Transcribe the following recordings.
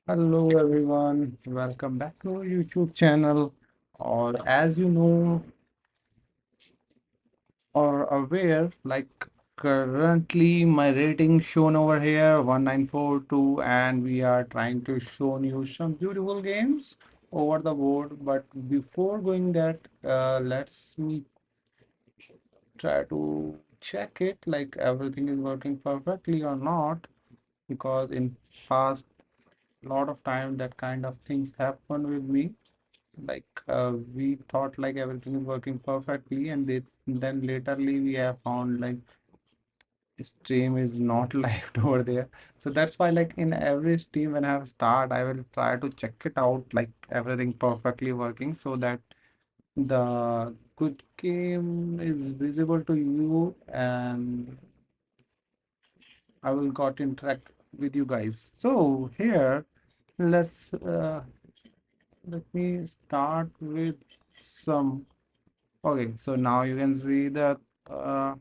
Hello everyone, welcome back to our YouTube channel. Or as you know or aware, like currently my rating shown over here 1942, and we are trying to show you some beautiful games over the board. But before going that, let's me try to check it like everything is working perfectly or not, because in past lot of time that kind of things happen with me. We thought like everything is working perfectly, and then laterly we have found like stream is not lived over there. So that's why like in every stream when I have start, I will try to check it out like everything perfectly working, so that the good game is visible to you, and I will got interact with you guys. So here, let's let me start with some. Okay, so now you can see that uh,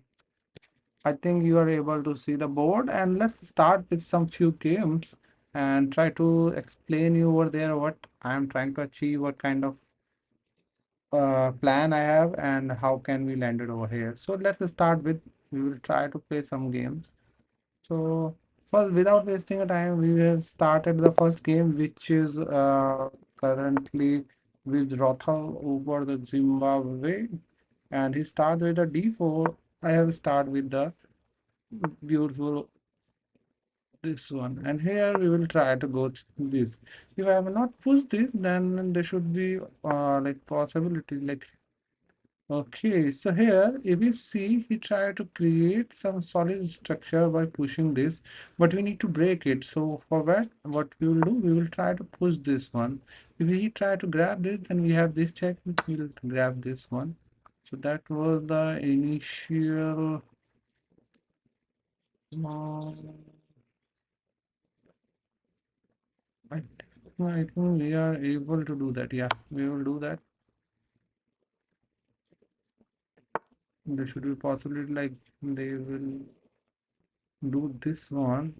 I think you are able to see the board, and let's start with some few games and try to explain you over there what I am trying to achieve, what kind of plan I have, and how can we land it over here. So let's start with, we will try to play some games. So first, without wasting a time, we have started the first game, which is currently with Rothal over the Zimbabwe, and he started with a d4. I have started with the beautiful this one, and here we will try to go to this. If I have not pushed this, then there should be like possibility like. Okay, so here if you see, he tried to create some solid structure by pushing this, but we need to break it. So for that, what we will do, we will try to push this one. If he try to grab this, then we have this check, we will grab this one. So that was the initial. uh, I think we are able to do that. Yeah, we will do that. There should be possibility like they will do this one.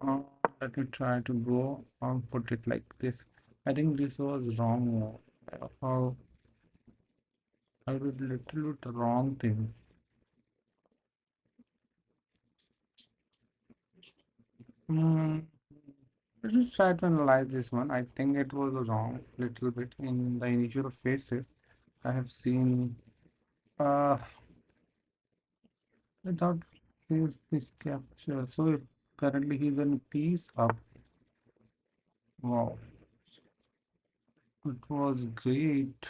Uh, Let me try to go and put it like this. I think this was wrong. How I did little bit wrong thing. Hmm. Let me try to analyze this one. I think it was wrong little bit in the initial phases. I have seen uh without this capture. So currently he's in piece up. Wow, it was great.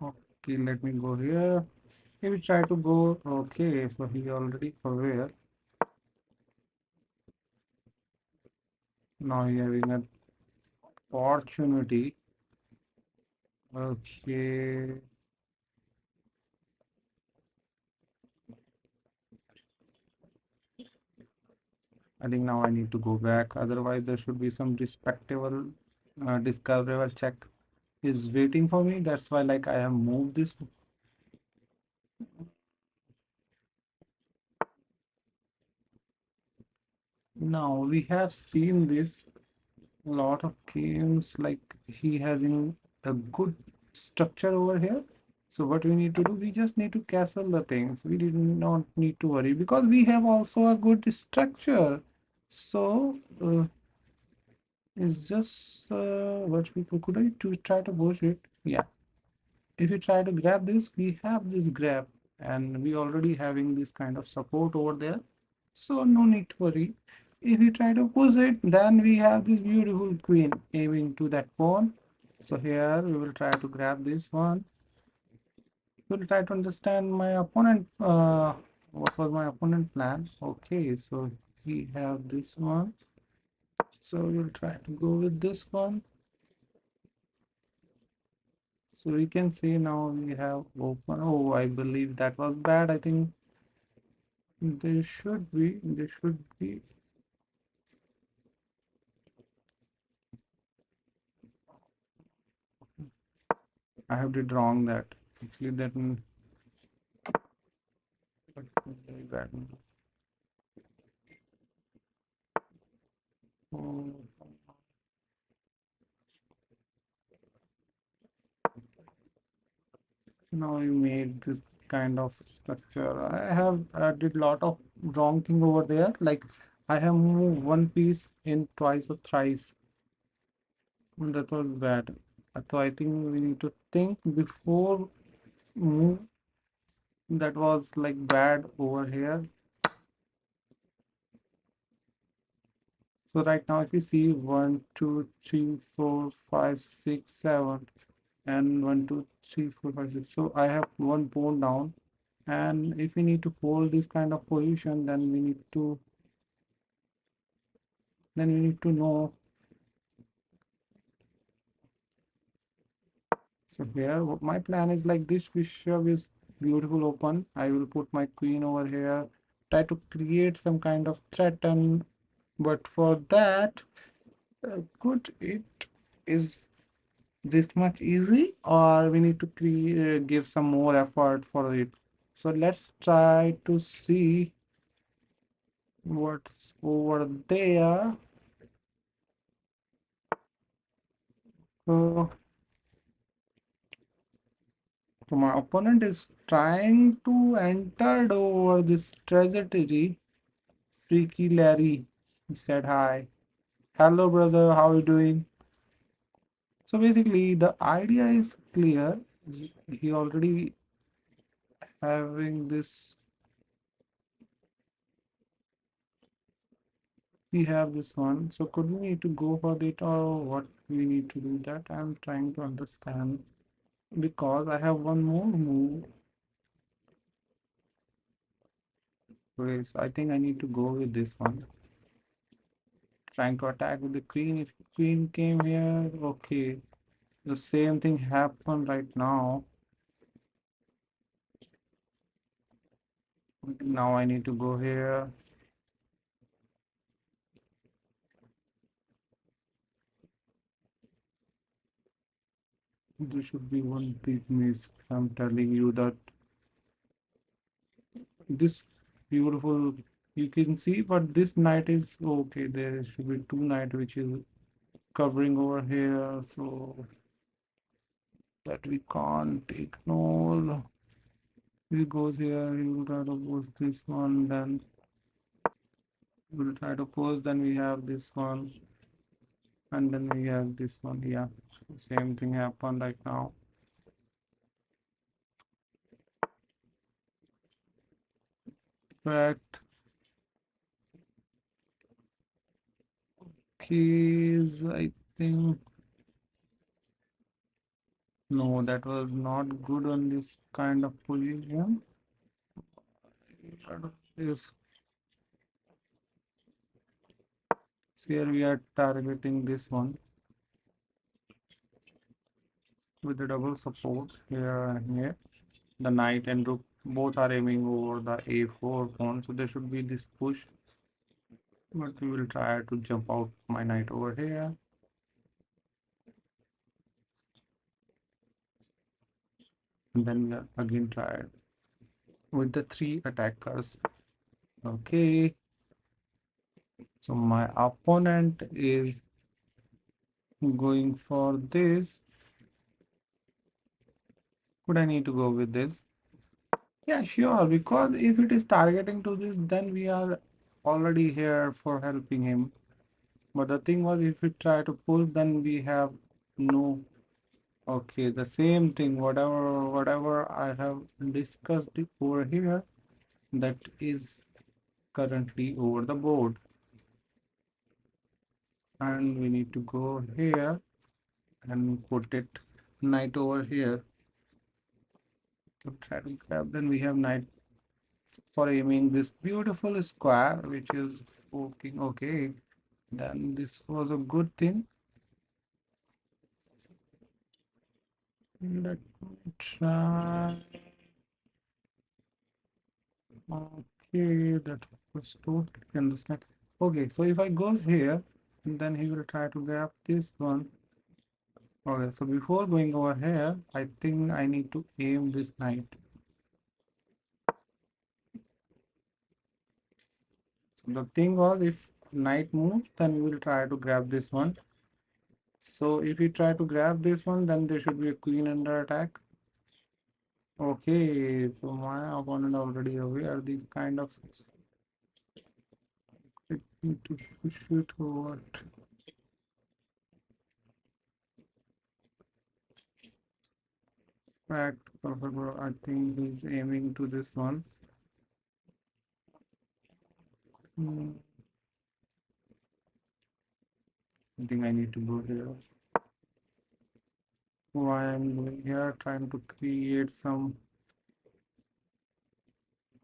Okay, let me go here. Maybe try to go. Okay, so he already aware. Now he having an opportunity. Okay. I think now I need to go back. Otherwise, there should be some respectable, discoverable check is waiting for me. That's why, like, I have moved this. Now we have seen this a lot of games. Like he has in a good structure over here. So what we need to do, we just need to castle the things. We did not need to worry because we have also a good structure. So it's just what we could I to try to push it. Yeah. If you try to grab this, we have this grab, and we already having this kind of support over there. So no need to worry. If you try to push it, then we have this beautiful queen aiming to that pawn. So here we will try to grab this one. We'll try to understand my opponent. What was my opponent plan? Okay, so we have this one. So we'll try to go with this one. So we can see now we have open. Oh, I believe that was bad. I think there should be. I have did wrong that. Actually, that. That. Oh, now you make this kind of structure. I have did lot of wrong thing over there. Like I have moved one piece in twice or thrice. That was bad. So I think we need to think before move. That was like bad over here. So right now, if you see 1, 2, 3, 4, 5, 6, 7, and 1, 2, 3, 4, 5, 6. So I have one pawn down, and if we need to hold this kind of position, then we need to know. So here, my plan is like this. Bishop is beautiful open. I will put my queen over here. Try to create some kind of threat, and but for that, could it is this much easy, or we need to create give some more effort for it. So let's try to see what's over there. So, so my opponent is trying to enter over this trajectory. Freaky Larry, he said hi. Hello brother, how are you doing? So basically the idea is clear. He already having this, we have this one. So could we need to go for it, or what we need to do that? I'm trying to understand because I have one more move. Okay, so I think I need to go with this one. Trying to attack with the queen. If queen came here, okay. The same thing happened right now. Now I need to go here. There should be one big miss. I'm telling you that this beautiful you can see, but this knight is okay. There should be two knight which is covering over here, so that we can't ignore. He goes here, he will try to push this one, then we'll try to push, then we have this one, and then we have this one. Yeah, same thing happened right now. Correct. Keys, I think. No, that was not good on this kind of position. Yes, so here we are targeting this one with the double support here and here. The knight and rook both are aiming over the a4 pawn, so there should be this push. But we will try to jump out my knight over here. And then we again try with the three attackers. Okay. So my opponent is going for this. Could I need to go with this? Yeah, sure. Because if it is targeting to this, then we are already here for helping him. But the thing was, if we try to push, then we have no. Okay, the same thing. Whatever I have discussed it over here, that is currently over the board, and we need to go here and put it knight over here to try to grab. Then we have knight for aiming this beautiful square, which is working. Okay, then this was a good thing. Let me try. Okay, that was totally understand. Okay, so if I goes here, then he will try to grab this one. Okay, so before going over here, I think I need to aim this knight. So the thing was, if knight moves, then we'll try to grab this one. So if we try to grab this one, then there should be a queen under attack. Okay, so my opponent already aware these kind of I need to push it or what? Fact, perfect, bro. I think he's aiming to this one. Hmm, I think I need to go here. Why I'm going here, trying to create some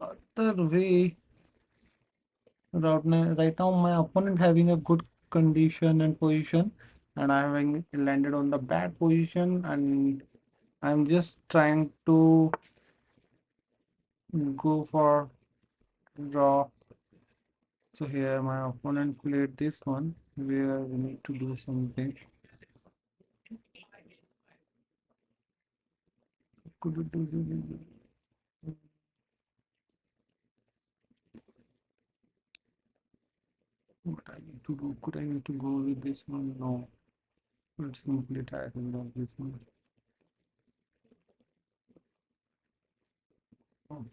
other way. Right now, my opponent having a good condition and position, and I having landed on the bad position, and I'm just trying to go for draw. So here my opponent played this one where we need to do something. Could we do what I need to do? Could I need to go with this one? No. Let's simply try to grab this one. Oh,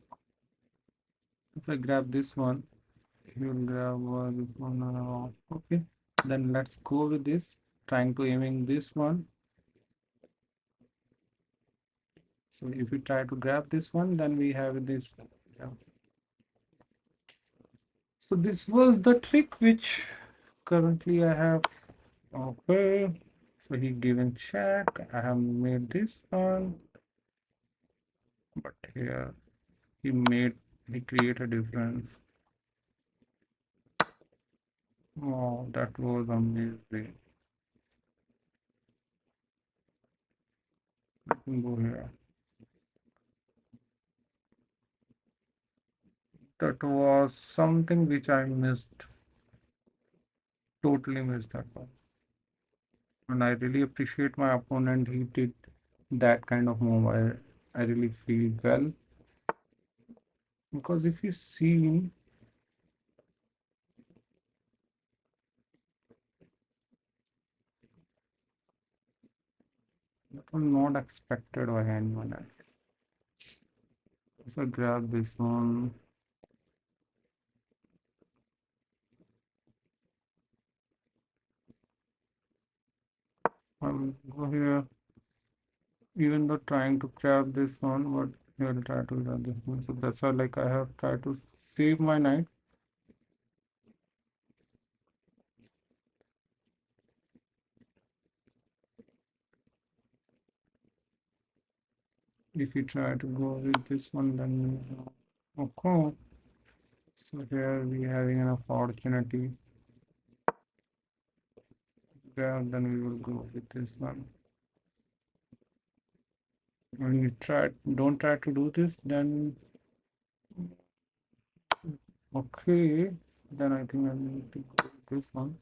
if I grab this one, you'll grab this one. Okay. Then let's go with this. Trying to aiming this one. So if we try to grab this one, then we have this. Yeah. So this was the trick which currently I have. Okay. So he given check. I have made this one, but here he create a difference. Oh, that was amazing. Let me go here. That was something which I missed. Totally missed that one. And I really appreciate my opponent. He did that kind of move. I really feel well. Because if you see, that was not expected by anyone else. If I grab this one, I'll go here. Even though trying to grab this one, but he'll try to grab this one. So that's why like I have tried to save my knight. If you try to go with this one, then okay. So here we having an opportunity. There, then we will go with this one. When you don't try to do this, then okay. Then I think I need to go with this one.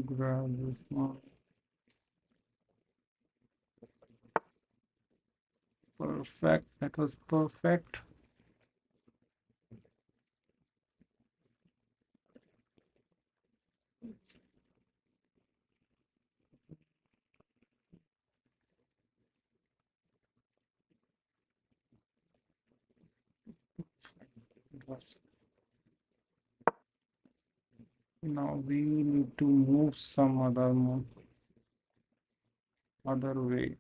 Grab this one. Perfect. That was perfect. It was. Now we need to move some other way.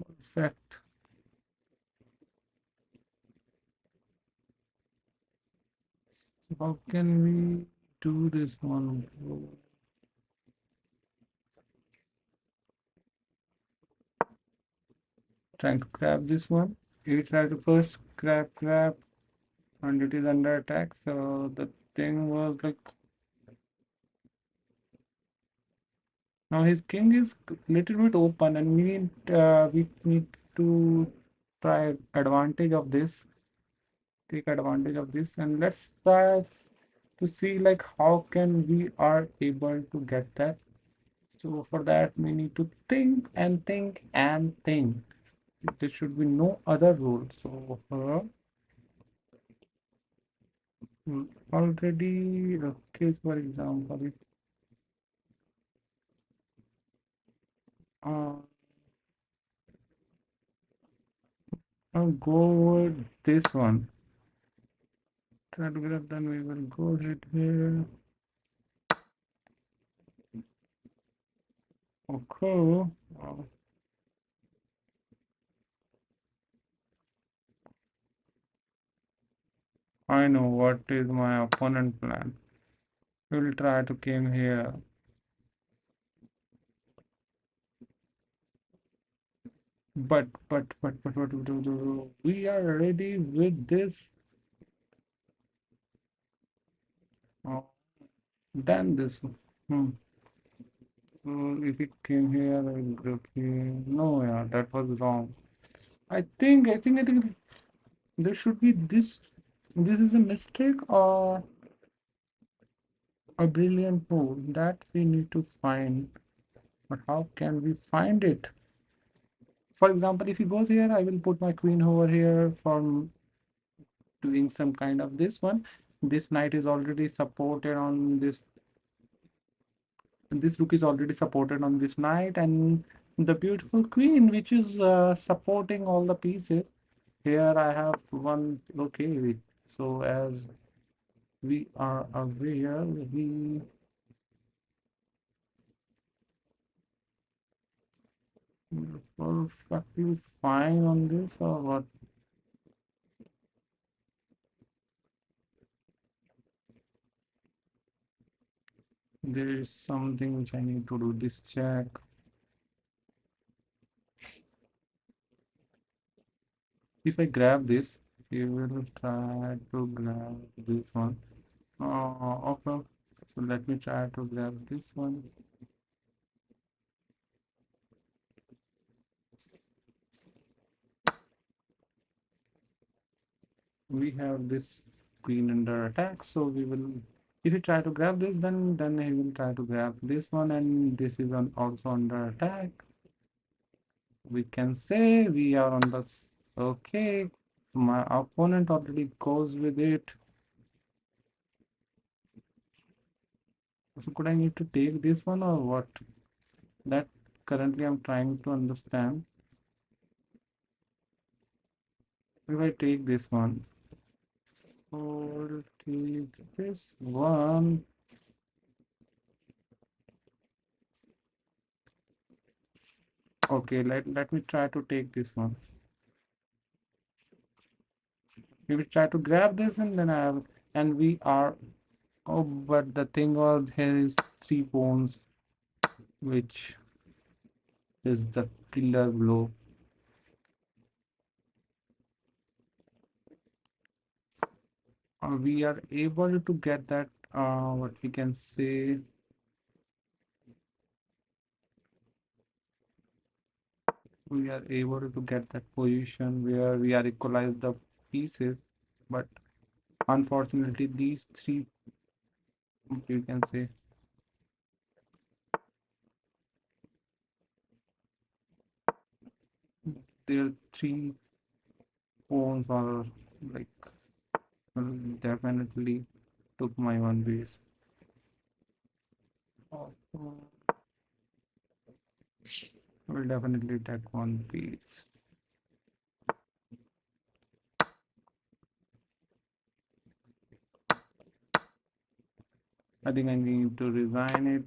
Perfect. So how can we do this one? Trying to grab this one. We try to first grab, and it is under attack. So the thing was like now his king is little bit open, and we need to try advantage of this, take advantage of this, and let's try to see like how can we are able to get that. So for that, we need to think and think and think. There should be no other rule. So already, okay, for example, if uh, I'll go with this one. Try to get it, then we will go ahead here. Okay. I know what is my opponent plan. We will try to came here. But we are ready with this. Uh, then this. Hmm. So if it came here, I will go here. No, yeah, that was wrong. I think there should be this. This is a mistake or a brilliant move that we need to find. But how can we find it? For example, if he goes here, I will put my queen over here for doing some kind of this one. This knight is already supported on this rook is already supported on this knight, and the beautiful queen which is supporting all the pieces. Here I have one. Okay, so as we are aware, we are perfectly fine on this, or what? There is something which I need to do. This check. If I grab this, we will try to grab this one. Okay. So let me try to grab this one. We have this queen under attack, so we will. If you try to grab this, then he will try to grab this one, and this is also under attack. We can say we are on the okay. My opponent already goes with it. So could I need to take this one or what? That currently I'm trying to understand. If I take this one, or take this one. Okay, let me try to take this one. We will try to grab this one, then I have, and we are. Oh, but the thing was, here is 3 pawns, which is the killer blow. We are able to get that. What we can say, we are able to get that position where we are equalize the pieces, but unfortunately, these three, you can say, there 3 pawns are like definitely took my one base. Also, will definitely take one piece. I think I need to resign it,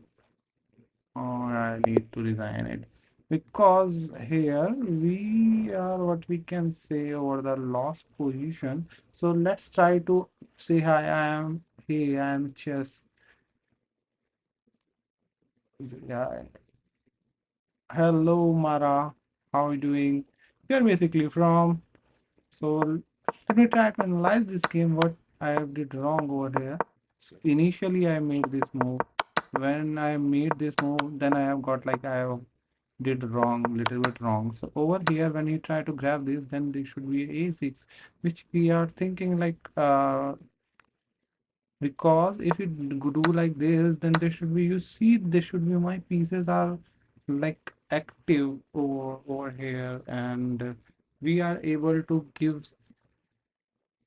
or I need to resign it because here we are what we can say over the lost position. So let's try to say hi. I am chess. Yeah. Hello, Mara. How are you doing? You're basically from. So let me try to analyze this game. What I did wrong over here. So initially, I made this move. When I made this move, then I have got like I have did wrong, little bit wrong. So over here, when you try to grab this, then there should be a6, which we are thinking like because if you do like this, then there should be, you see, there should be my pieces are like active over here, and we are able to give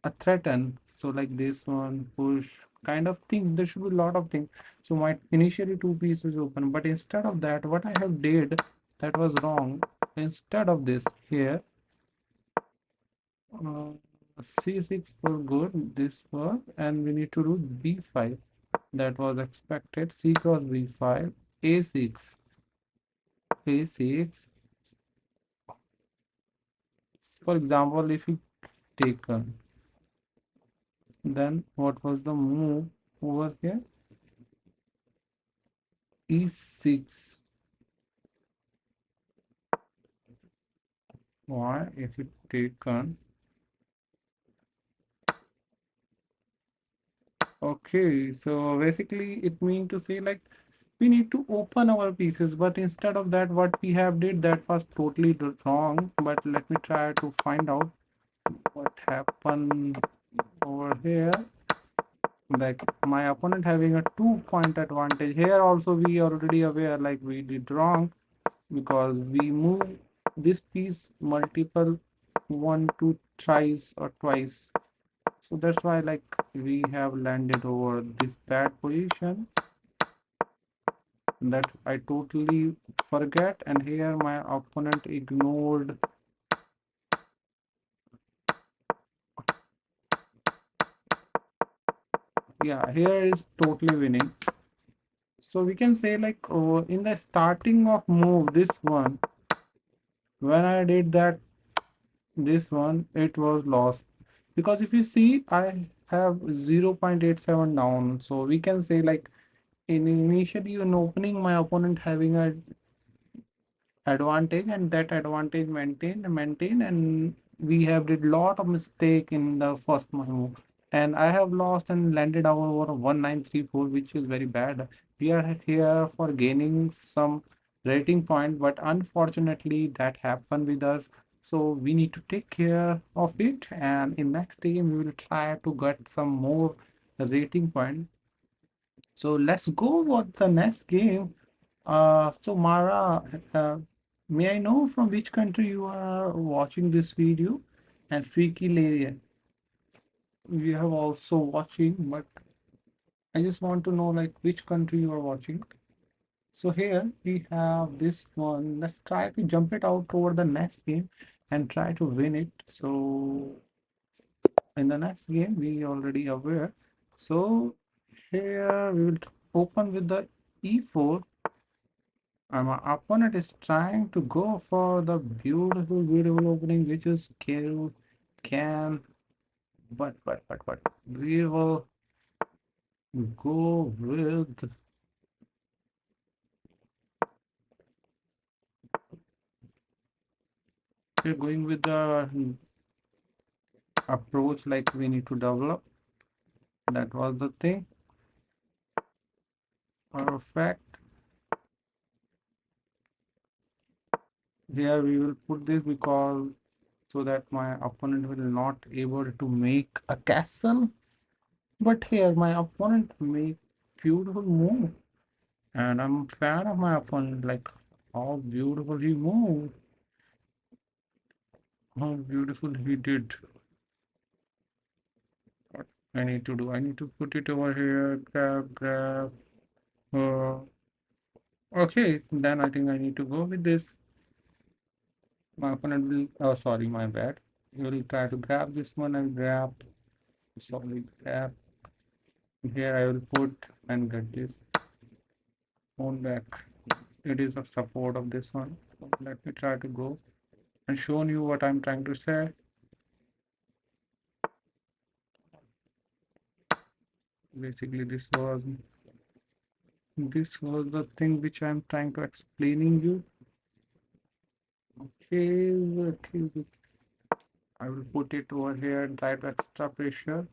a threaten. So like this one, push kind of things. There should be a lot of things. So my initially two pieces open, but instead of that, what I have did that was wrong. Instead of this here, uh, C6 was good. This was, and we need to do B5. That was expected. C cross B5, A6, A6. For example, if you take, then what was the move over here? E6. Why? If you taken, okay, so basically it means to say like we need to open our pieces, but instead of that, what we have did that was totally wrong. But let me try to find out what happened over here. Like my opponent having a 2 point advantage here. Also, we already aware like we did wrong because we move this piece multiple one, two tries or twice. So that's why like we have landed over this bad position that I totally forget, and here my opponent ignored. Yeah, here is totally winning. So we can say like in the starting of move this one, when I did that this one, it was lost because if you see I have 0.87 down. So we can say like in initially in opening my opponent having a advantage, and that advantage maintain, and we have did lot of mistake in the first move, and I have lost and landed over 1934, which is very bad. We are here for gaining some rating point, but unfortunately that happened with us. So we need to take care of it, and in next game we will try to get some more rating point. So let's go with the next game. So Mara, may I know from which country you are watching this video? And Freaky Larian, we have also watching, but I just want to know like which country you are watching. So here we have this one. Let's try to jump it out over the next game and try to win it. So in the next game, we already aware. So here we will open with the E4. My opponent is trying to go for the beautiful opening, which is can, but we will go with, we're going with the approach like we need to develop. That was the thing. Perfect. Here we will put this because so that my opponent will not able to make a castle. But here my opponent make beautiful move. And I'm a fan of my opponent, like how beautiful he moved, how beautiful he did. What I need to do, I need to put it over here, grab. Uh, okay, then I think I need to go with this. My opponent will, oh, sorry, my bad. He will try to grab this one and grab. Here I will put and get this phone back. It is a support of this one. So let me try to go and show you what I'm trying to say. Basically, this was the thing which I'm trying to explaining you. Okay, I will put it over here and try to extra pressure.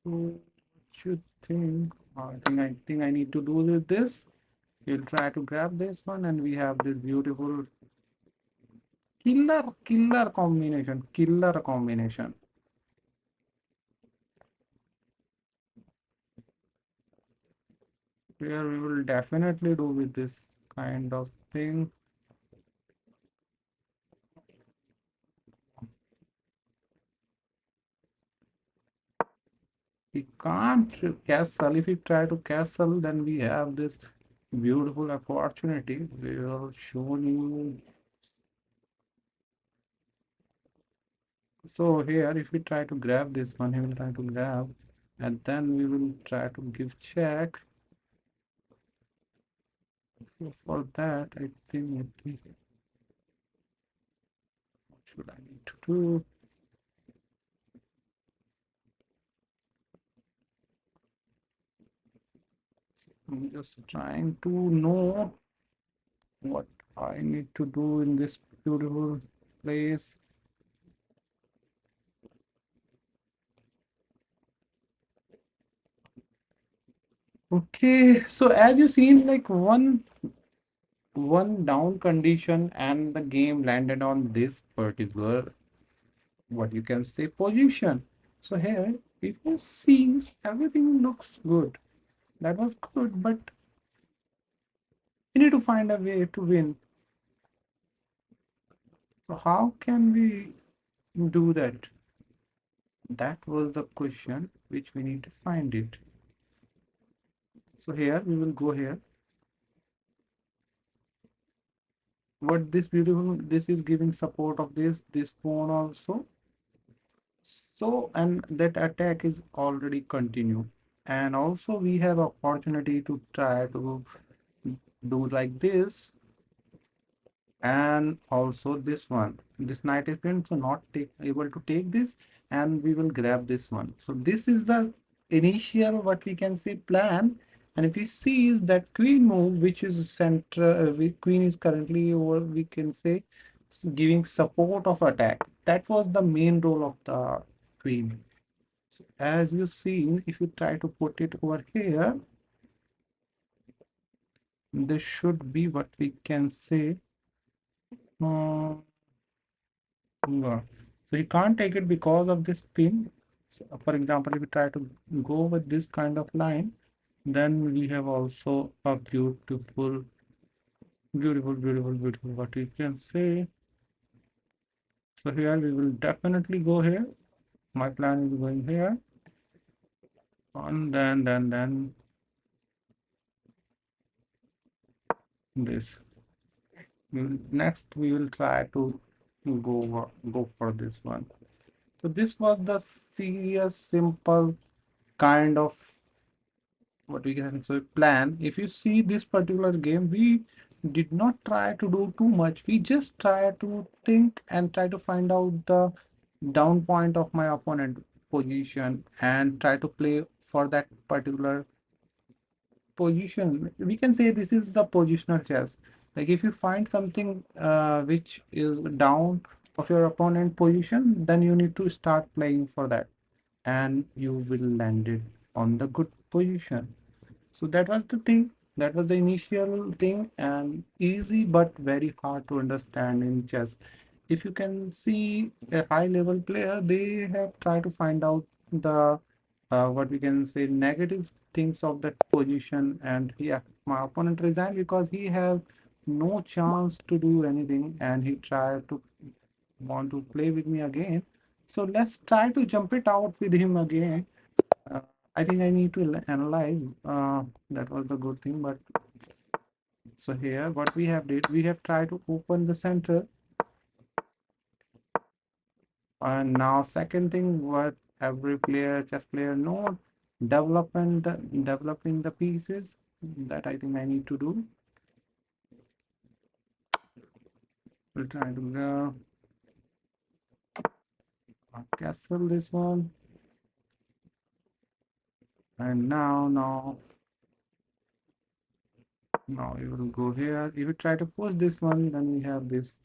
So what you think? I think I need to do with this. We'll try to grab this one, and we have this beautiful Killer combination, killer combination. Here we will definitely do with this kind of thing. We can't castle. If we try to castle, then we have this beautiful opportunity. We will show you. So here, if we try to grab this one, he will try to grab, and then we will try to give check. So for that, I think what should I need to do? I'm just trying to know what I need to do in this beautiful place. Okay, so as you seen, like one down condition and the game landed on this particular, what you can say, position. So here, if you see, everything looks good. That was good, but we need to find a way to win. So how can we do that? That was the question which we need to find it. So here we will go here. What this beautiful, this is giving support of this pawn also. So and that attack is already continue. And also we have opportunity to try to do like this, and also this one, this knight is pinned, so not able to take this, and we will grab this one. So this is the initial, what we can say, plan. And if you see is that queen move, which is center, queen is currently over, we can say, giving support of attack. That was the main role of the queen. So as you see, if you try to put it over here, this should be what we can say. uh, Yeah. So you can't take it because of this pin. So for example, if you try to go with this kind of line, then we have also a beautiful, what we can say. So here we will definitely go here. My plan is going here. And then this. Next we will try to go for this one. So this was the serious, simple kind of, what we can say, plan. If you see this particular game, we did not try to do too much. We just try to think and try to find out the down point of my opponent position and try to play for that particular position. We can say this is the positional chess. Like if you find something which is down of your opponent position, then you need to start playing for that, and you will land it on the good position. So that was the thing. That was the initial thing, and easy but very hard to understand in chess. If you can see a high level player, they have tried to find out the, what we can say, negative things of that position. And yeah, my opponent resigned because he has no chance to do anything, and he tried to want to play with me again. So let's try to jump it out with him again. uh, I think I need to analyze. That was the good thing. But so here, what we have did, we have tried to open the center. And now, second thing, what every player, chess player, know, developing the pieces. That I think I need to do. We'll try to castle this one. And now we will go here. If you try to push this one, then we have this.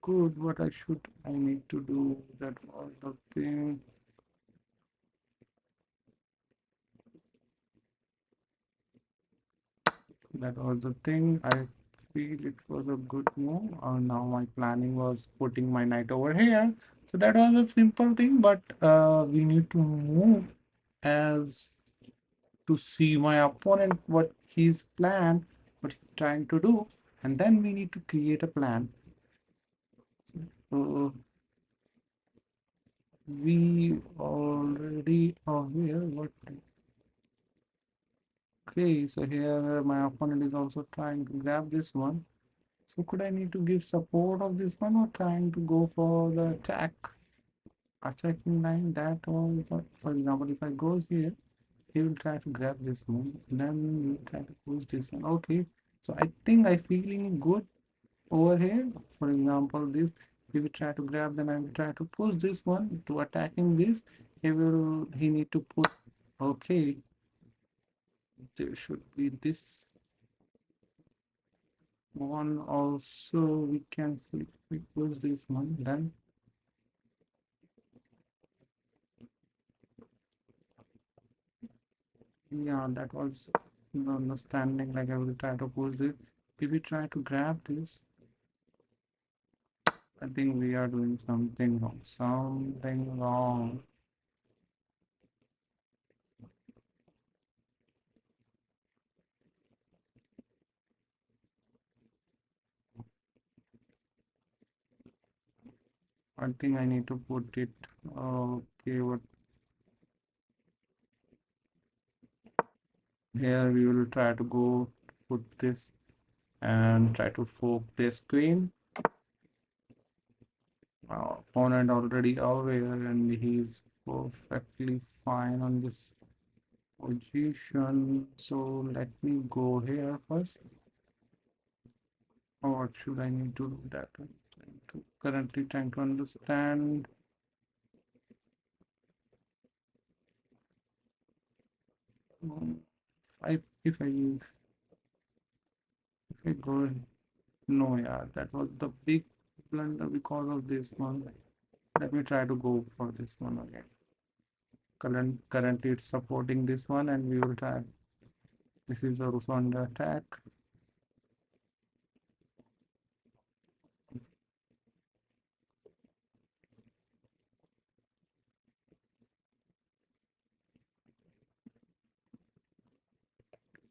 Good. What I need to do? That was the thing. That was the thing. I feel it was a good move. Now my planning was putting my knight over here. So that was a simple thing, but we need to move as to see my opponent what he's planned, what he's trying to do, and then we need to create a plan. So we already are here. What? Okay, so here my opponent is also trying to grab this one. So could I need to give support of this one or trying to go for the attacking line that was, for example, if I goes here, he will try to grab this one, then we will try to push this one. Okay, so I think I feeling good over here. For example, this, if we try to grab, then I will try to push this one to attacking this. He need to put, okay, there should be this one also. We can see if we push this one, then yeah, that was the understanding. Like I will try to push this. If we try to grab this, I think we are doing something wrong. Something wrong. I think I need to put it. Okay, what here we will try to go put this and try to fork this queen. Our opponent already aware and he's perfectly fine on this position. So let me go here first. Or what should I need to do that? Currently trying to understand. um, if I go, no, yeah, that was the big blunder because of this one. Let me try to go for this one again. Currently it's supporting this one and we will try. This is also under attack.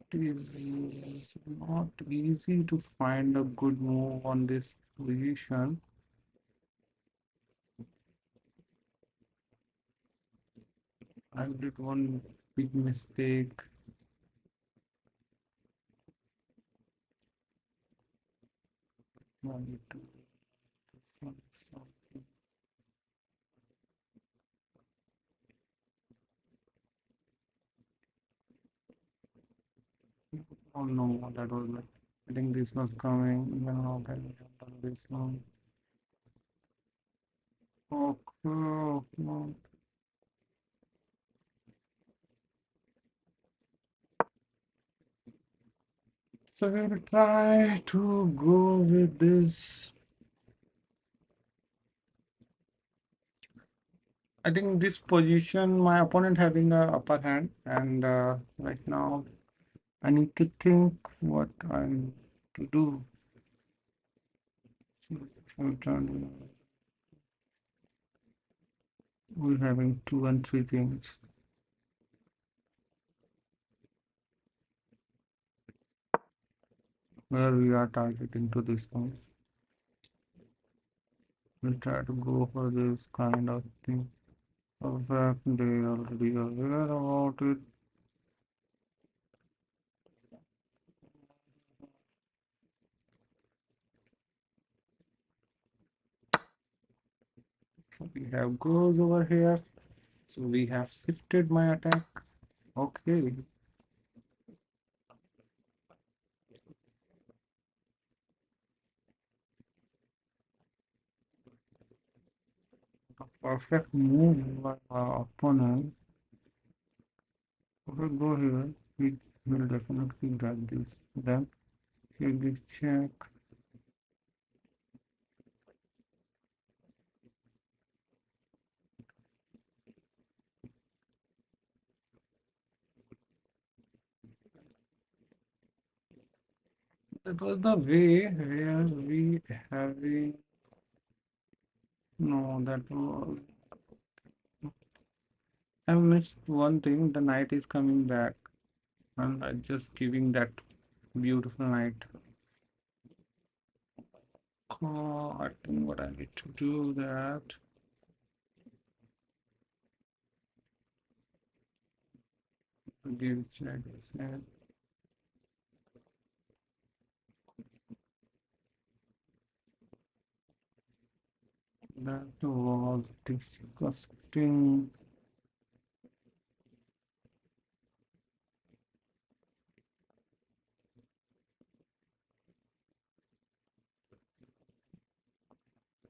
It is not easy to find a good move on this position. I did one big mistake. I need to find something. Oh no, that was like, I think this was coming. Even how can we have done this one? Okay, okay. So we will try to go with this. I think this position, my opponent having a upper hand, and right now I need to think what I need to do. So we're having two and three things. Where we are targeting to this one. We'll try to go for this kind of thing. Perfect, they already aware about it. So we have goes over here. So we have shifted my attack. Okay. A perfect move by our opponent. If we go here, we will definitely grab this. Then take this check. That was the way where we having. No, that was. I missed one thing. The night is coming back, and I just giving that beautiful night. I think what I need to do that. Give check. That was disgusting.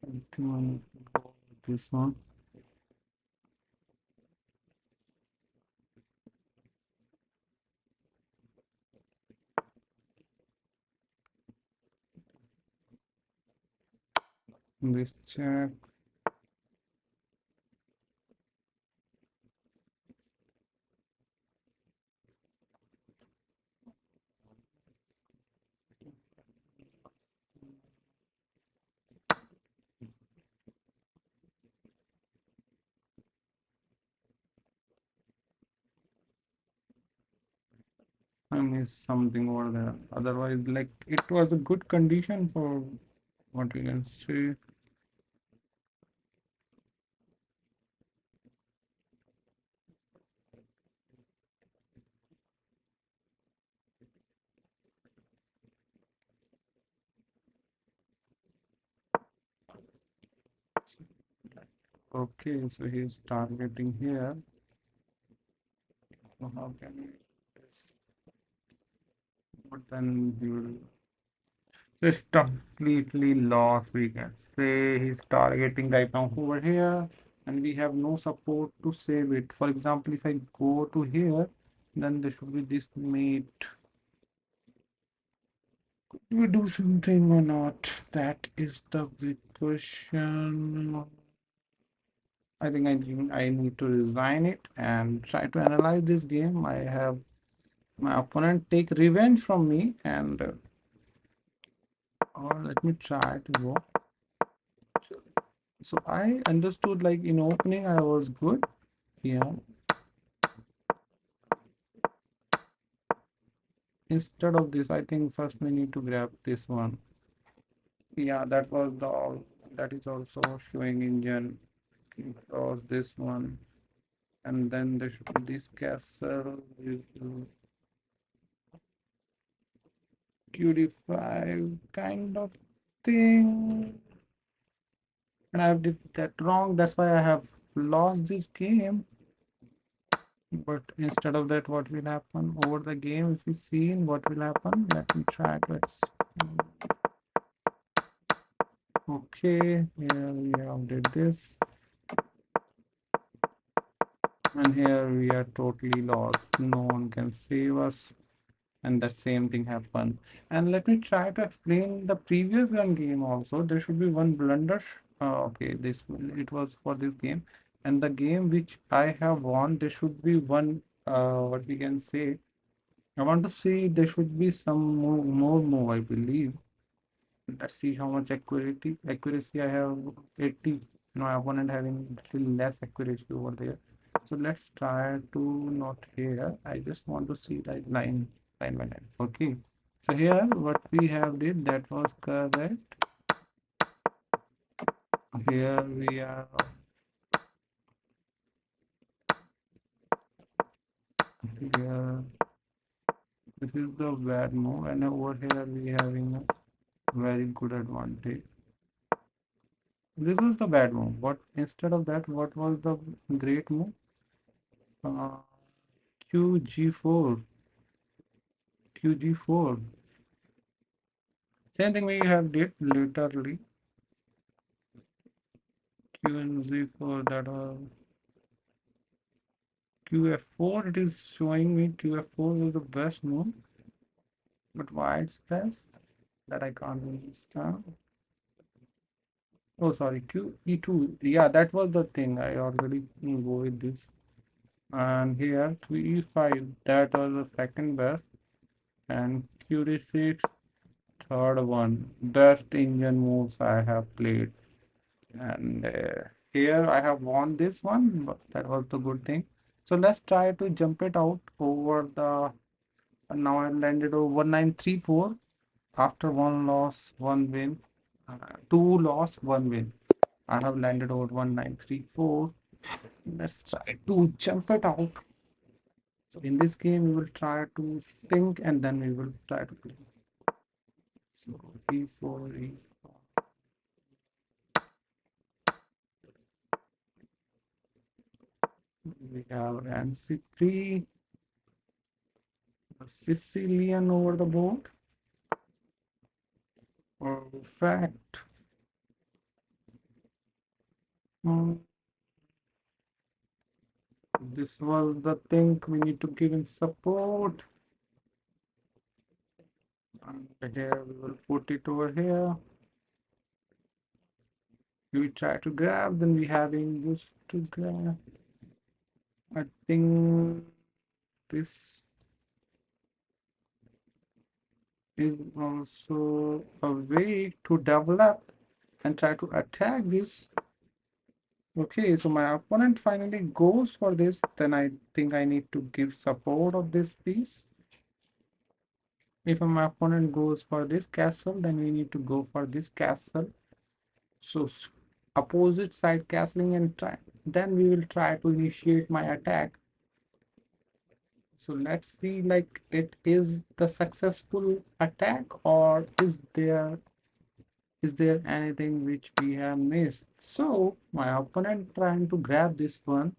I think I need to go with this one. This check. I missed something over there. Otherwise, like it was a good condition for what you can say. Okay, so he's targeting here. So how can we this? But then he will just completely lost. We can say he's targeting right now over here, and we have no support to save it. For example, if I go to here, then there should be this mate. Could we do something or not? That is the big question. I need to resign it and try to analyze this game. I have my opponent take revenge from me, and or let me try to go. So I understood, like in opening I was good. Yeah. Instead of this, I think first we need to grab this one. Yeah, that was the all. That is also showing engine. Cross this one, and then there should be this castle with QD5 kind of thing. And I did that wrong. That's why I have lost this game. But instead of that, what will happen over the game? If we see what will happen, let me try. Let's. Okay, here we have did this, and here we are totally lost. No one can save us, and the same thing happened. And let me try to explain the previous gun game also. There should be one blunder. Okay, this it was for this game, and the game which I have won, there should be one. What we can say. I want to see there should be some more move. I believe. Let's see how much accuracy I have. 80. My opponent having little less accuracy over there. So let's try to not here. I just want to see like line by line. Okay. So here what we have did that was correct. Here we are here. This is the bad move, and over here we having a very good advantage. This was the bad move. What instead of that, what was the great move? Uh, QG4. QG4. Same thing we have did literally. QNZ4 that was QF4. It is showing me QF4 was the best move. But why it's best? That I can't understand. Oh, sorry, QE2. Yeah, that was the thing. I already go with this. And here QE5. That was the second best. And QD6. third one. Best engine moves I have played. And here I have won this one, but that was the good thing. So let's try to jump it out over the. Now I landed over 1934 after one loss, one win, two loss, one win. I have landed over 1934. Let's try to jump it out. So in this game, we will try to think and then we will try to play. So E4, E4. We have NC3, Sicilian over the board. Perfect. Hmm, this was the thing we need to give in support. And here we will put it over here. We try to grab, then we having this to grab. I think this is also a way to develop and try to attack this. Okay, so my opponent finally goes for this, then I think I need to give support of this piece. If my opponent goes for this castle, then we need to go for this castle. So opposite side castling and try. Then we will try to initiate my attack. So let's see, like, it is the successful attack, or is there anything which we have missed? So my opponent trying to grab this one,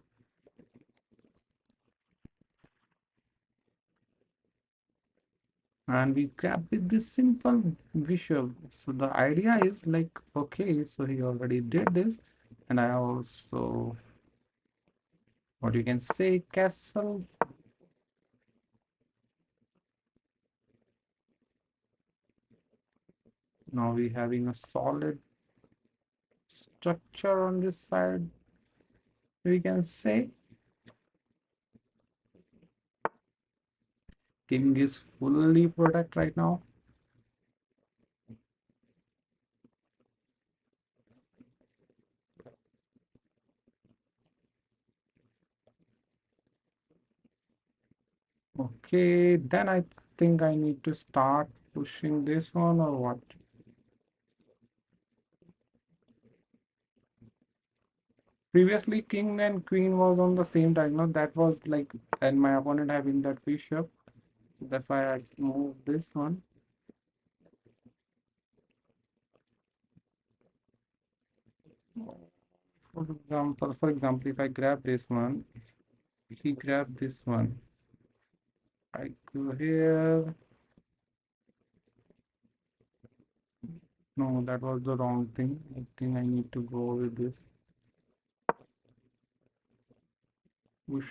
and we grab with this simple visual. So the idea is like, okay, so he already did this, and I also, what you can say, castle. Now we having a solid structure on this side, we can say. King is fully protect right now. Okay, then I think I need to start pushing this one or what? Previously, king and queen was on the same diagonal. That was like, and my opponent having that bishop. That's why I moved this one. For example, if I grab this one, he grabbed this one. I go here. No, that was the wrong thing. I think I need to go with this. Push.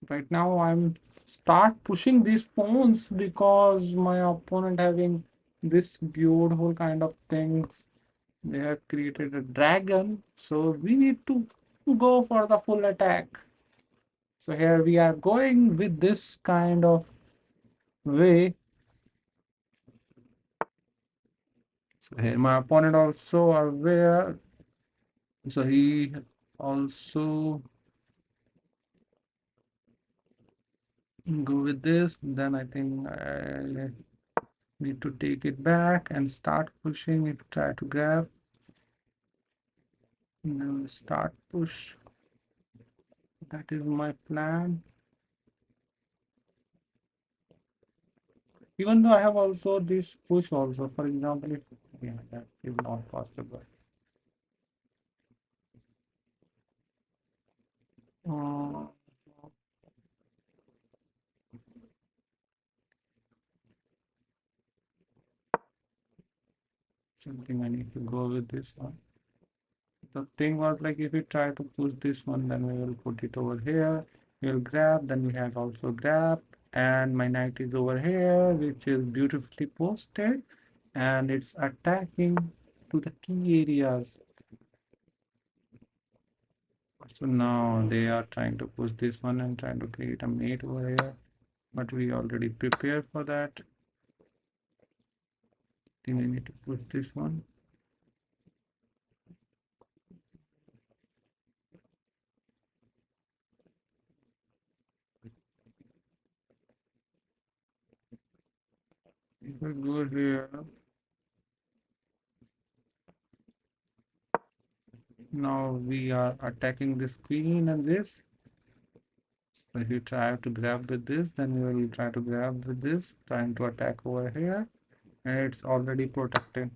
Right now, I'm start pushing these pawns because my opponent having this beautiful kind of things. They have created a dragon, so we need to go for the full attack. So here we are going with this kind of way. So here my opponent also aware. So he also go with this. Then I think I need to take it back and start pushing it. Try to grab. And then start push. That is my plan. Even though I have also this push also. For example, if yeah, that is not possible. Uh, Something I need to go with this one. The thing was like, if we try to push this one, then we will put it over here. We'll grab, then we have also grab, and my knight is over here, which is beautifully posted, and it's attacking to the key areas. So now they are trying to push this one and trying to create a mate over here, but we already prepared for that. I think we need to push this one. If I go here, now we are attacking this queen and this. So if you try to grab with this, then we will try to grab with this, trying to attack over here, and it's already protected.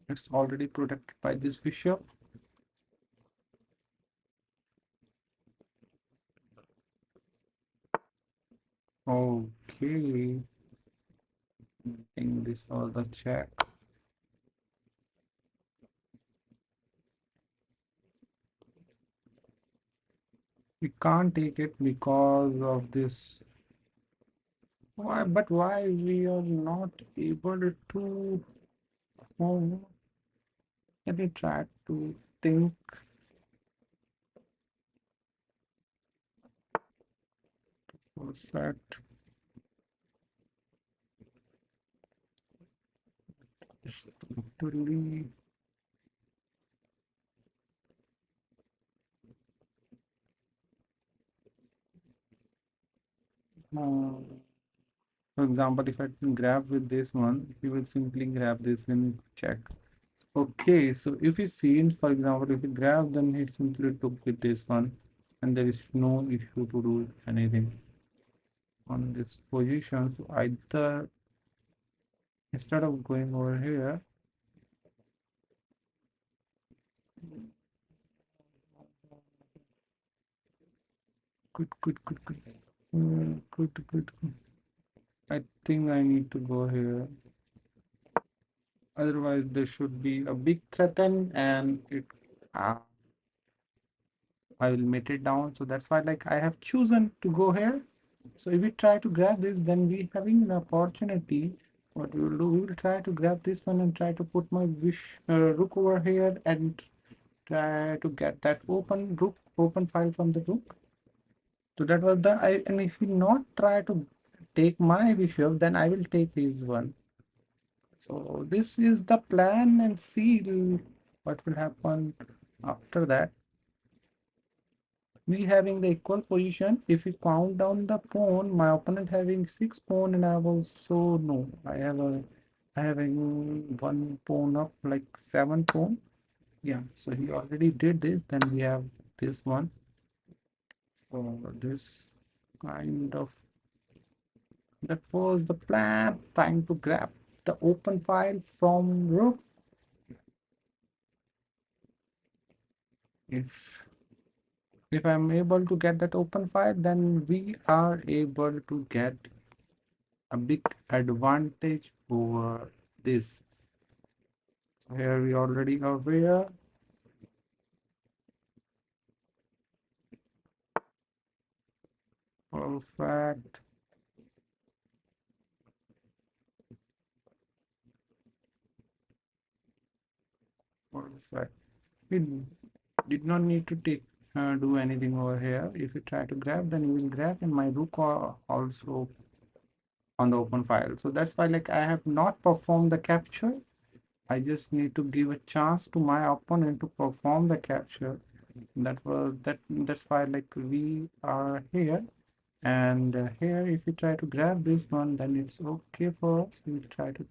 It's already protected by this bishop. Okay, I think this was the check. We can't take it because of this. Why? But why we are not able to? Oh, let me try to think. Perfect. It's totally. Uh, for example, if I can grab with this one, we will simply grab this when we check. Okay, so if we see, for example, if we grab, then he simply took with this one, and there is no issue to do anything on this position. So either instead of going over here, good. Good. I think I need to go here. Otherwise, there should be a big threaten, and it I will mate it down. So that's why, like, I have chosen to go here. So if we try to grab this, then we having an opportunity. What we will do, we will try to grab this one and try to put my rook over here and try to get that open file from the rook. So that was the and if we not try to take my bishop, then I will take his one. So this is the plan and see what will happen after that. We having the equal position. If we count down the pawn, my opponent having 6 pawn and I have also no. I having one pawn up like 7 pawn. Yeah, so he already did this. Then we have this one for this kind of that was the plan, trying to grab the open file from rook. If I'm able to get that open file, then we are able to get a big advantage over this. So here we already are aware. Perfect. Perfect. We did not need to take do anything over here. If you try to grab, then you will grab, and my rook also on the open file. So that's why, like, I have not performed the capture. I just need to give a chance to my opponent to perform the capture. That's why, like, we are here. And here, if we try to grab this one, then it's okay for us. We try to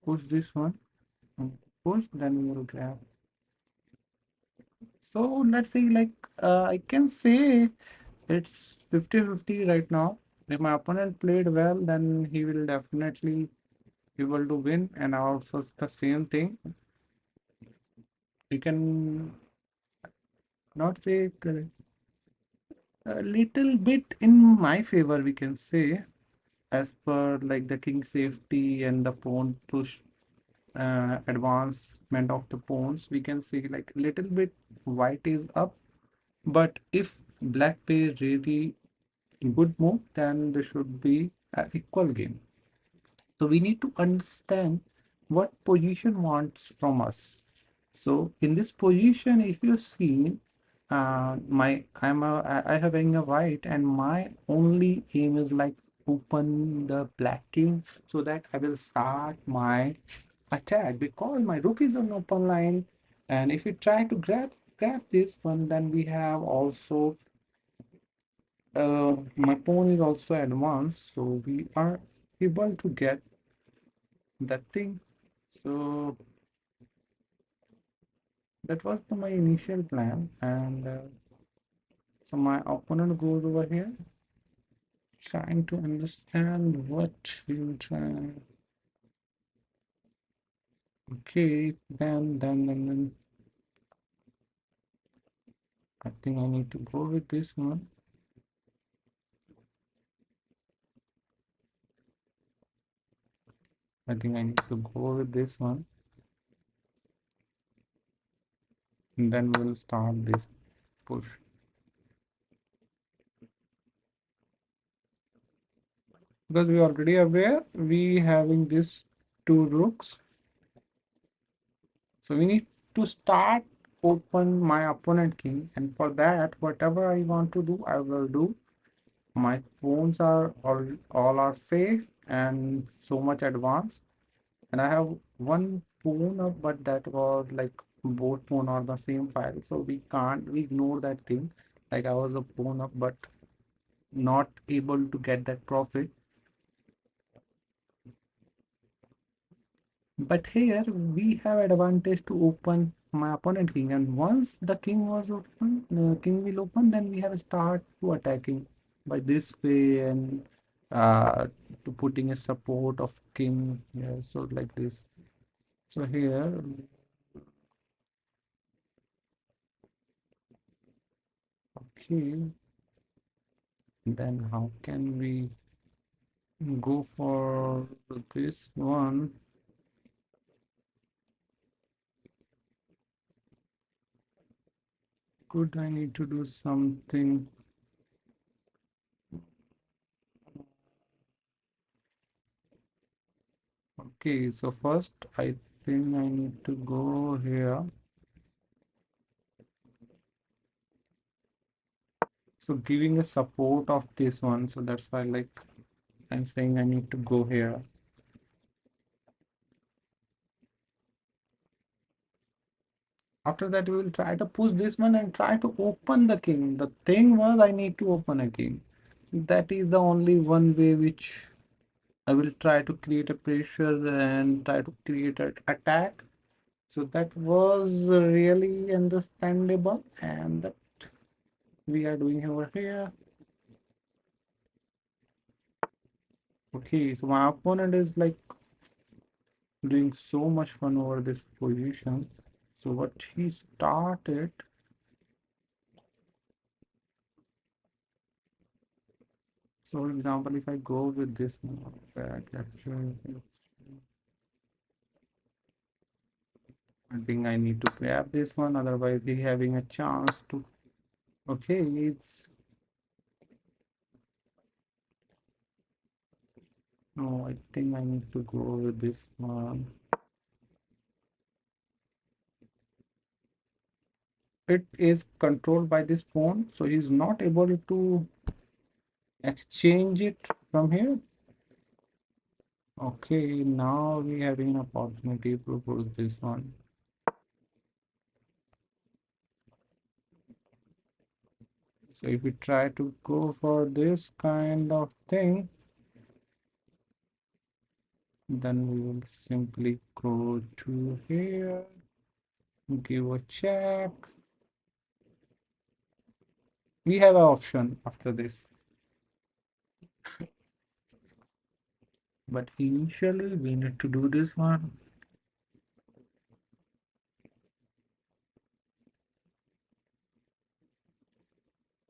push this one, and push, then we will grab. So let's see, like, I can say it's 50-50 right now. If my opponent played well, then he will definitely able to win, and also the same thing. You can not say correct. A little bit in my favor, we can say, as per like the king safety and the pawn push advancement of the pawns, we can see like little bit white is up. But if black plays really good move, then there should be an equal game. So we need to understand what position wants from us. So in this position, if you see, I having a white, and my only aim is like open the black king so that I will start my attack because my rook is on open line, and if we try to grab this one, then we have also my pawn is also advanced, so we are able to get that thing. So that was my initial plan, and so my opponent goes over here trying to understand what you try. Okay, then I think I need to go with this one. I think I need to go with this one, and then we'll start this push. Because we already aware we having this two rooks, so we need to start open my opponent king, and for that whatever I want to do I will do. My pawns are all are safe and so much advanced, and I have one pawn up, but that was like both pawn are the same file, so we ignore that thing. Like I was a pawn up but not able to get that profit. But here we have advantage to open my opponent king, and once the king was open, king will open, then we have start to attacking by this way, and uh, to putting a support of king here, so like this. So here, okay, then how can we go for this one? Could I need to do something? Okay, so first I think I need to go here. So giving a support of this one, so that's why like I'm saying I need to go here. After that, we will try to push this one and try to open the king. The thing was I need to open a king. That is the only one way which I will try to create a pressure and try to create an attack. So that was really understandable, and that we are doing over here. Okay, so my opponent is like doing so much fun over this position. So what he started, so for example, if I go with this back, actually, I think I need to grab this one, otherwise he having a chance to, okay, it's, no, I think I need to go with this one. It is controlled by this pawn, so he's not able to exchange it from here. Okay, now we having an opportunity to push this one. So if we try to go for this kind of thing, then we will simply go to here, give a check. We have an option after this, but initially we need to do this one.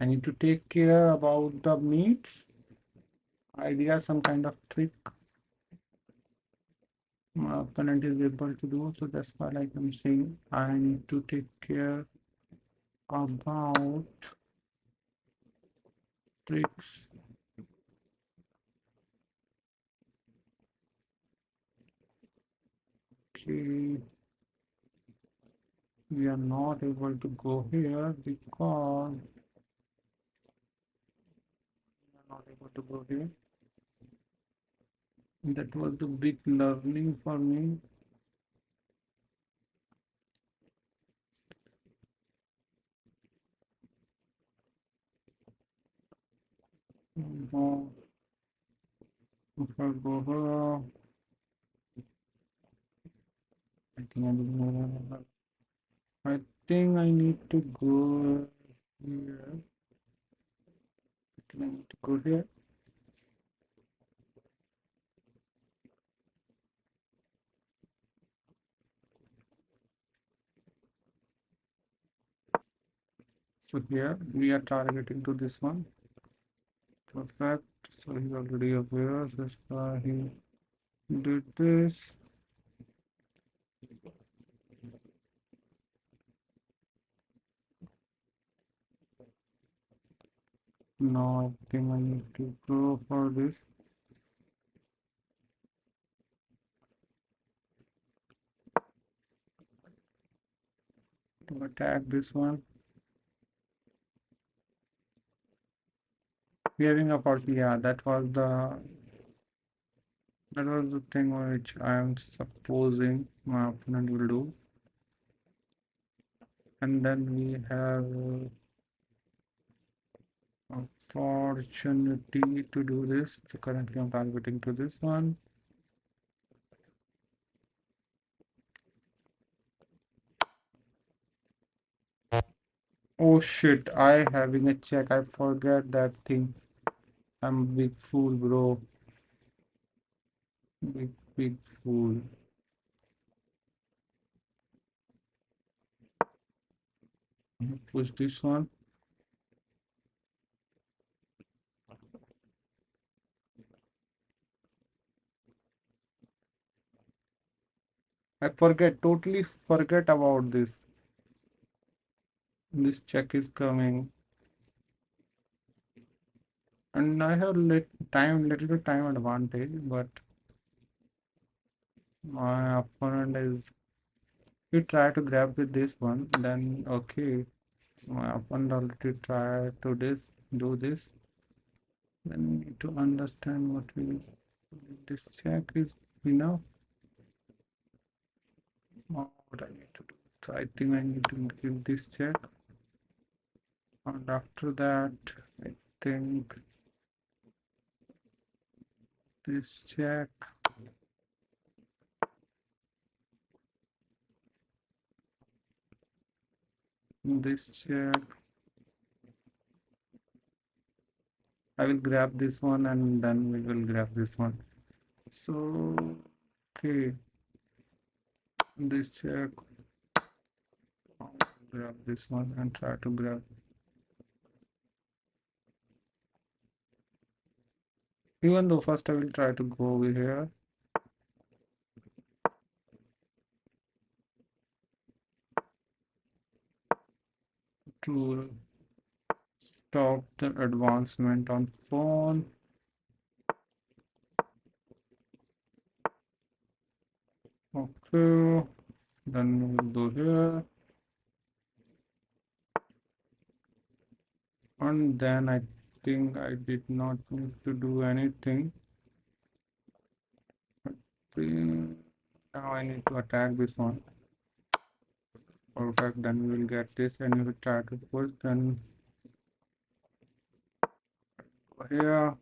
I need to take care about the meats idea, some kind of trick my opponent is able to do. So that's why, like I'm saying, I need to take care about tricks. Okay, We are not able to go here because we are not able to go here. That was the big learning for me. No, if I go here, I think I need to go here. I think I need to go here. So here we are targeting to this one. Perfect. So he's already aware. That's why he did this. Now I think I need to go for this to attack this one. We having a party. Yeah, that was the thing which I am supposing my opponent will do. And then we have opportunity to do this. So currently I'm targeting to this one. Oh shit, I having a check. I forget that thing. I'm a big fool, bro. Big fool. Push this one. I totally forget about this. This check is coming. And I have little bit time advantage, but my opponent is, you try to grab with this one, then okay. So my opponent already tried to do this. Then we need to understand this check is enough. What I need to do. So I think I need to give this check. And after that, I think this check, this check. I will grab this one and then we will grab this one. So, okay, this check. I'll grab this one and try to grab. Even though first I will try to go over here. To stop the advancement on pawn. Okay, then we will go here. And then I think I did not need to do anything. Now I need to attack this one. Perfect, then we will get this and we will try to push, then go here.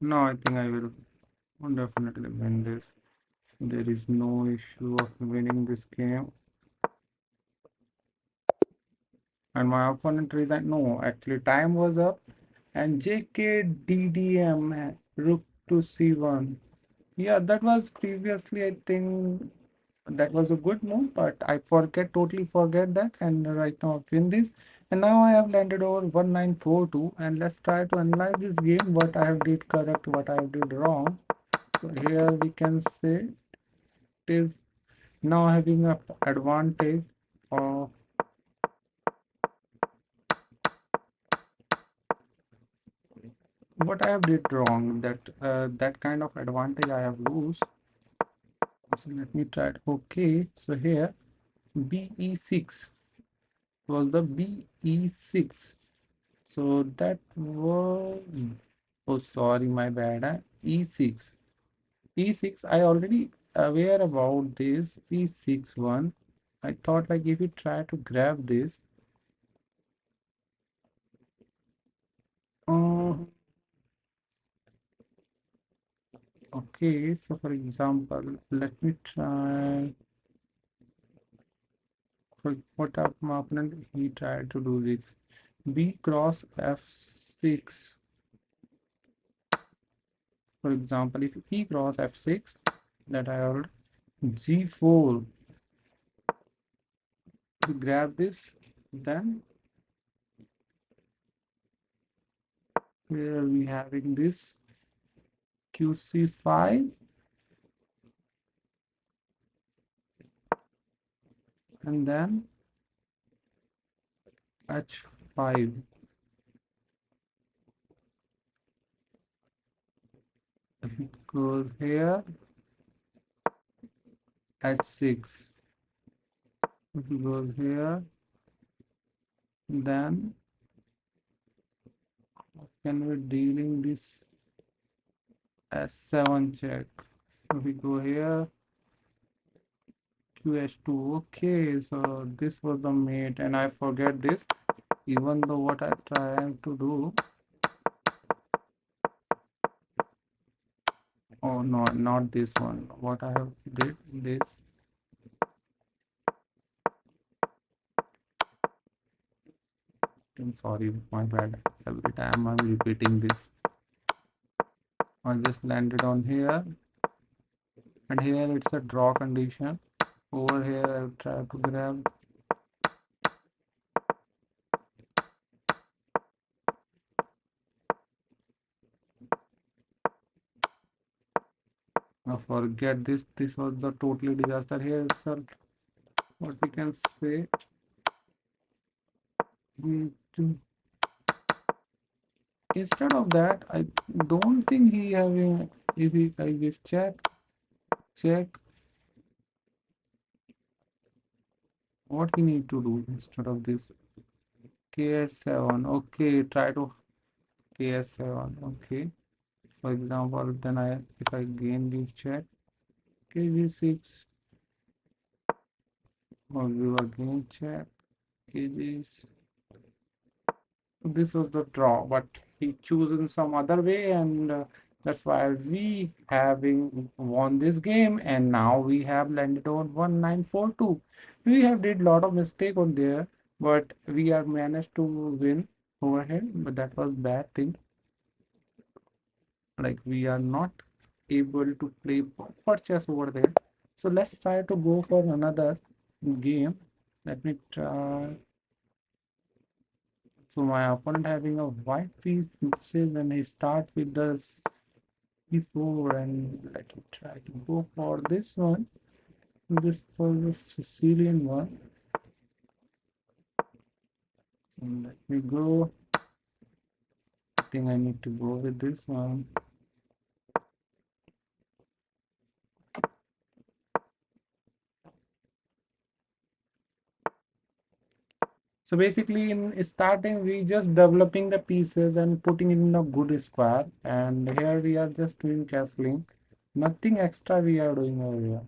Now I think I will definitely win this. There is no issue of winning this game. And my opponent resigned. No, actually time was up. And JKDDM rook to C1. Yeah, that was previously, I think that was a good move, but I totally forget that. And right now I've win this. And now I have landed over 1942. And let's try to analyze this game, what I have did correct, what I did wrong. So here we can say it is now having an advantage of what I have did wrong, that that kind of advantage I have lose. So let me try it. Okay, so here BE6 was the BE6. So that was, oh sorry, my bad. E6. E6, I already aware about this E6 one. I thought like if you try to grab this, uh, okay, so for example, let me try for what up my opponent he tried to do this. B cross F6. For example, if E cross F6, that I already G4 to grab this, then where are we having this QC5 and then H5 goes here, H6 goes here, then can we dealing this S7 check. We go here, QH2. Okay, so this was the mate, and I forget this. Even though what I trying to do, oh no, not this one. What I have did this. I'm sorry, my bad. Every time I'm repeating this. I just landed on here, and here it's a draw condition. Over here, I'll try to grab. Now forget this. This was the totally disaster. Here itself, what we can say. We to, instead of that, I don't think he having. If he, I give check, what he need to do instead of this. KS7. Okay, try to KS7. Okay. For example, then if I again give check KG6 or give again check KGs. This was the draw, but he chosen some other way, and that's why we having won this game, and now we have landed on 1942. We have did lot of mistake on there, but we are managed to win over here. But that was bad thing. Like we are not able to play proper chess over there. So let's try to go for another game. Let me try. So my opponent having a white piece mixes and he start with the c4, and let me try to go for this one. This was the Sicilian one. So let me go. I think I need to go with this one. So basically in starting we just developing the pieces and putting it in a good square, and here we are just doing castling. Nothing extra we are doing over here.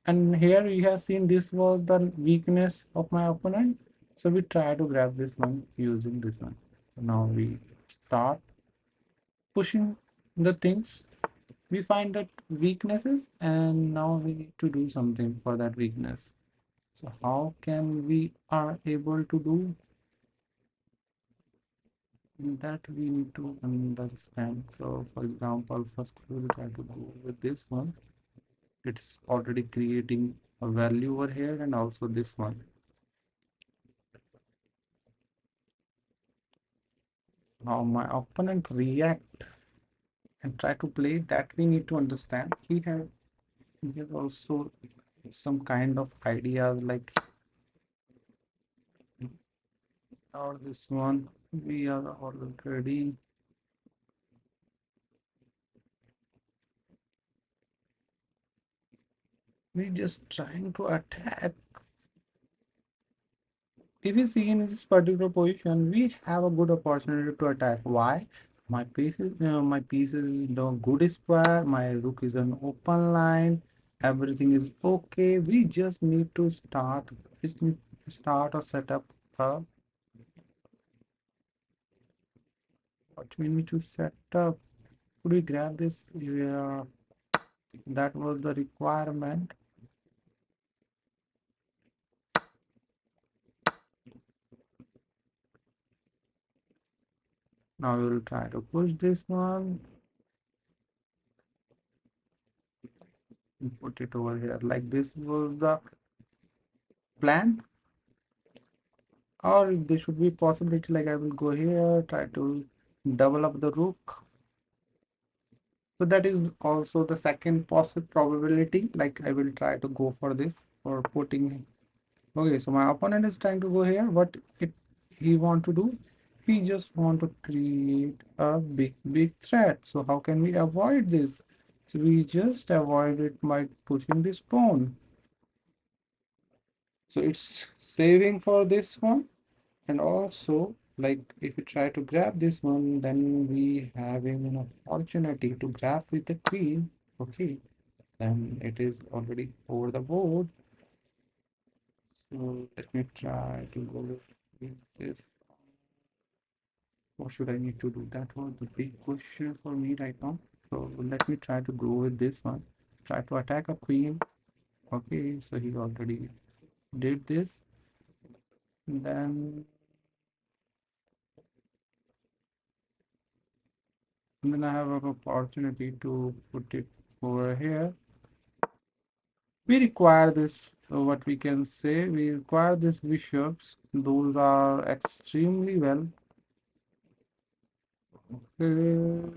And here we have seen this was the weakness of my opponent. So we try to grab this one using this one. So now we start pushing the things. We find that weaknesses and now we need to do something for that weakness. So how can we are able to do that, we need to understand. So for example, first we will try to go with this one. It's already creating a value over here, and also this one. How my opponent react and try to play, that we need to understand. He has also some kind of ideas like, or this one we are already We just trying to attack. If you see in this particular position, we have a good opportunity to attack. Why? My piece is the good square. My rook is an open line. Everything is okay. We just need to start. Just need to start or set up a. What we need to set up? Could we grab this? Yeah, that was the requirement. Now we will try to push this one and put it over here. Like this was the plan. Or there should be possibility like I will go here, try to double up the rook. So that is also the second possible probability. Like I will try to go for this for putting. Okay, so my opponent is trying to go here. What it he want to do? He just want to create a big threat. So how can we avoid this? So we just avoid it by pushing this pawn. So it's saving for this one. And also, like if you try to grab this one, then we having an opportunity to grab with the queen. Okay, then it is already over the board. So let me try to go with this. What should I need to do? That was the big question for me right now. So let me try to go with this one. Try to attack a queen. Okay, so he already did this. Then I have an opportunity to put it over here. We require this, what we can say, we require these bishops. Those are extremely well. Uh,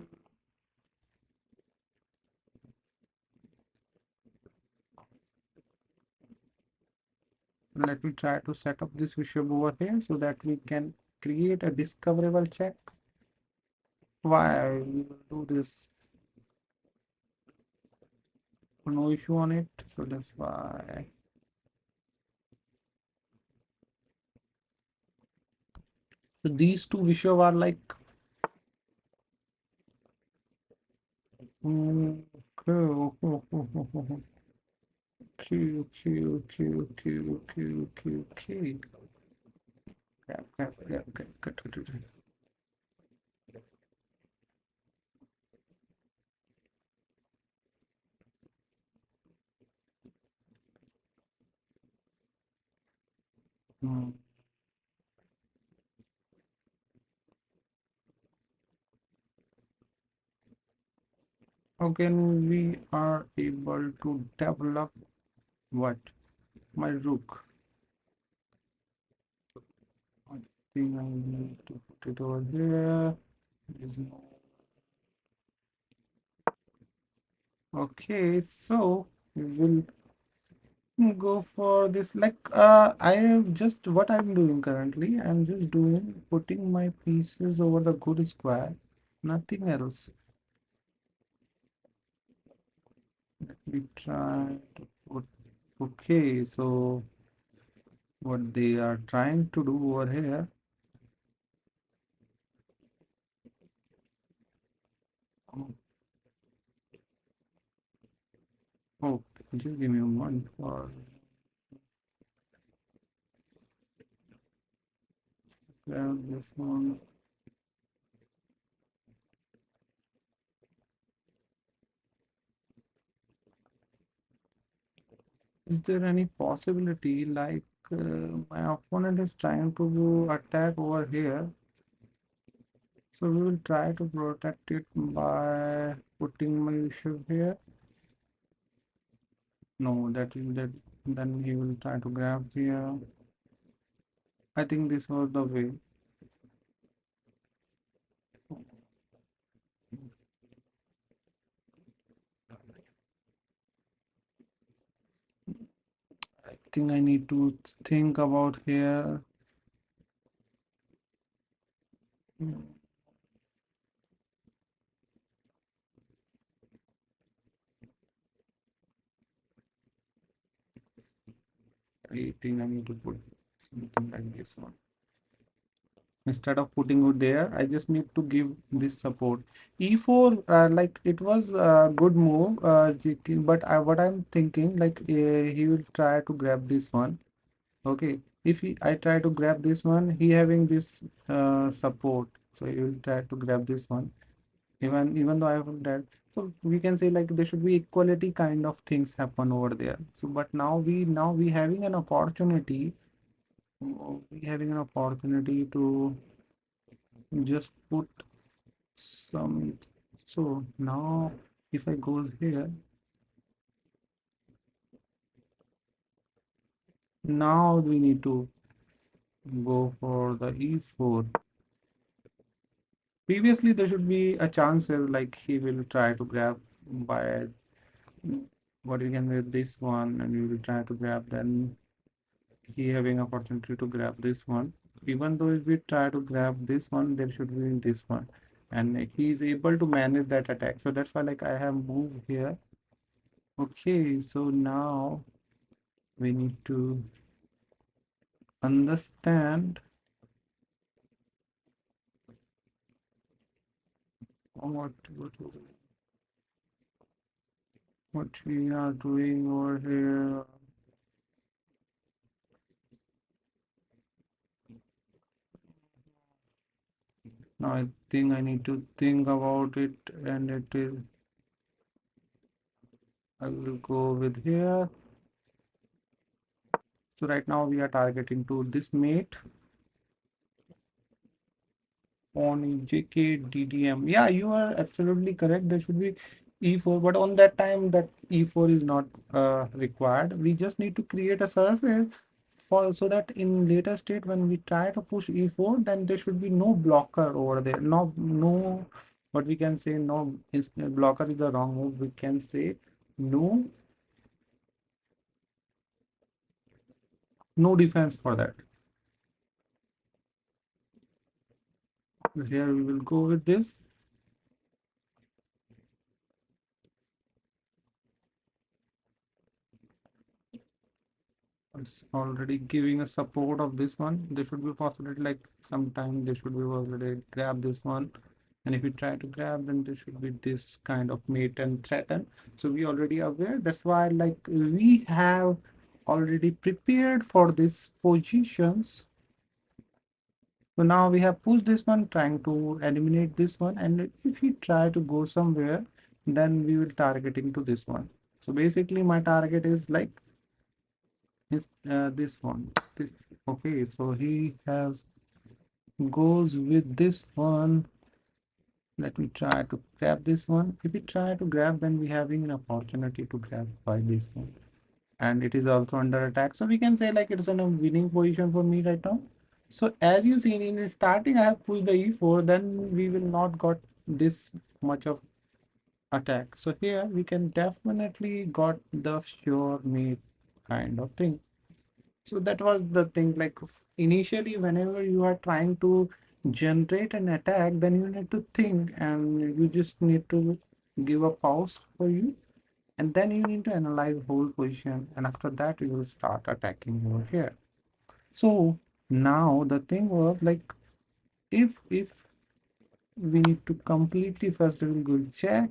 Let me try to set up this bishop over here so that we can create a discoverable check. Why we will do this? No issue on it. So that's why. So these two bishops are like. Okay, okay, okay, okay, okay, okay, okay, okay. Grab, grab, grab, grab, grab, grab, grab. Hmm. How can we are able to develop what? My rook. I think I need to put it over here. There's no. Okay, so we will go for this. Like I have just what I'm doing currently. I'm just doing putting my pieces over the good square. Nothing else. Let me try to put. Okay, so what they are trying to do over here. Oh, just give me a moment for grab this one. Is there any possibility like my opponent is trying to attack over here? So we will try to protect it by putting my bishop here. No, that is that. Then he will try to grab here. I think this was the way. I think I need to think about here. I think I need to put something like this one. Instead of putting it there, I just need to give this support. E4, like it was a good move, but what I'm thinking, like he will try to grab this one. Okay, if I try to grab this one, he having this support, so he will try to grab this one. Even though I have that, so we can say like there should be equality kind of things happen over there. So, but now we having an opportunity. We having an opportunity to just put some. So now if I goes here, now we need to go for the e4. Previously there should be a chance like he will try to grab by what we can with this one, and we will try to grab, then he having opportunity to grab this one. Even though if we try to grab this one, there should be this one, and he is able to manage that attack. So that's why like I have moved here. Okay, so now we need to understand what we are doing over here. Now I think I need to think about it, and it is I will go with here. So right now we are targeting to this mate on JKDDM. Yeah, you are absolutely correct. There should be E4, but on that time that E4 is not required. We just need to create a surface for so that in later state when we try to push E4, then there should be no blocker over there. No, what we can say, no blocker is the wrong move. We can say no, no defense for that. Here we will go with this. It's already giving a support of this one. There should be possibility like sometime they should be already grab this one. And if you try to grab, then there should be this kind of mate and threaten. So we already aware. That's why like we have already prepared for these positions. So now we have pushed this one, trying to eliminate this one. And if we try to go somewhere, then we will targeting to this one. So basically my target is like this one. This okay, so he has goes with this one. Let me try to grab this one. If we try to grab, then we having an opportunity to grab by this one, and it is also under attack. So we can say like it's in a winning position for me right now. So as you seen in the starting, I have pushed the e4. Then we will not got this much of attack. So here we can definitely got the sure mate kind of thing. So that was the thing, like initially, whenever you are trying to generate an attack, then you need to think and you just need to give a pause for you. And then you need to analyze whole position. And after that, you will start attacking over here. So now the thing was like, if we need to completely first we will go check,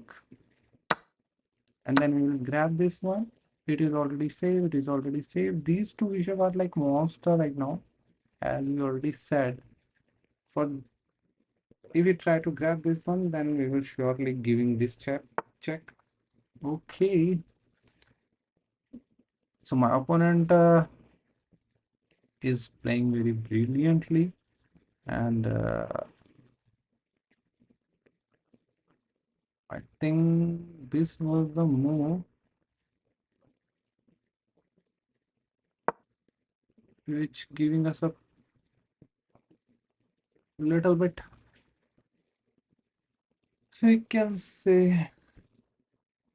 and then we will grab this one. It is already saved. It is already saved. These two bishops are like monster right now, as we already said. For if we try to grab this one, then we will surely giving this check. Okay, so my opponent is playing very brilliantly, and I think this was the move which giving us a little bit, I can say.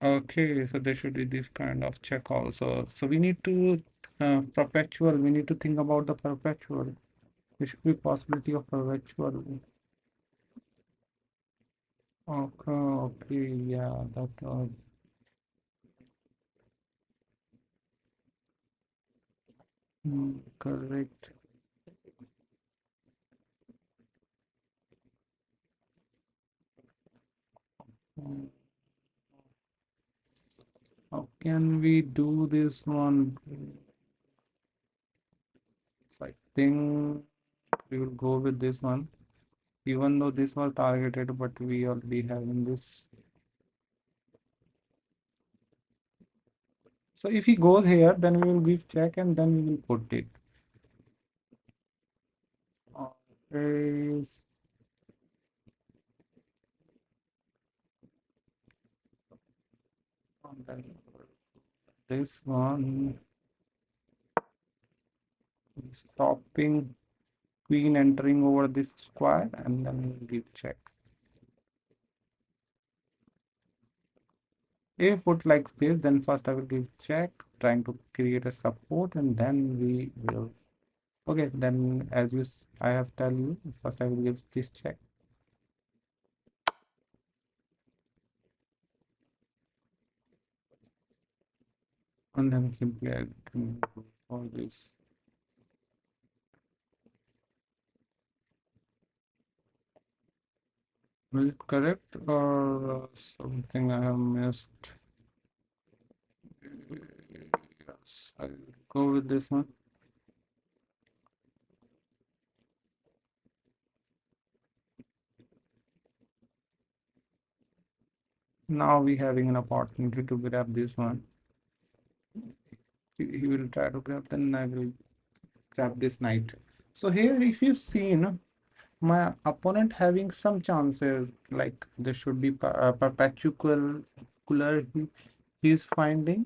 Okay, so there should be this kind of check also. So we need to perpetual. We need to think about the perpetual. There should be possibility of perpetual. Okay, okay, yeah, that Correct. Mm, how can we do this one? So I think we will go with this one, even though this was targeted, but we already have in this. So if he goes here, then we will give check and then we will put it. Okay, and then this one is stopping queen entering over this square and then we'll give check. If put like this, then first I will give check, trying to create a support, and then we will. Okay, then as I have tell you, first I will give this check, and then simply I can do all this. Is it correct or something I have missed? Yes, I'll go with this one. Now we having an opportunity to grab this one. He will try to grab, then I will grab this knight. So here, if you see, my opponent having some chances, like there should be perpetual cooler he is finding.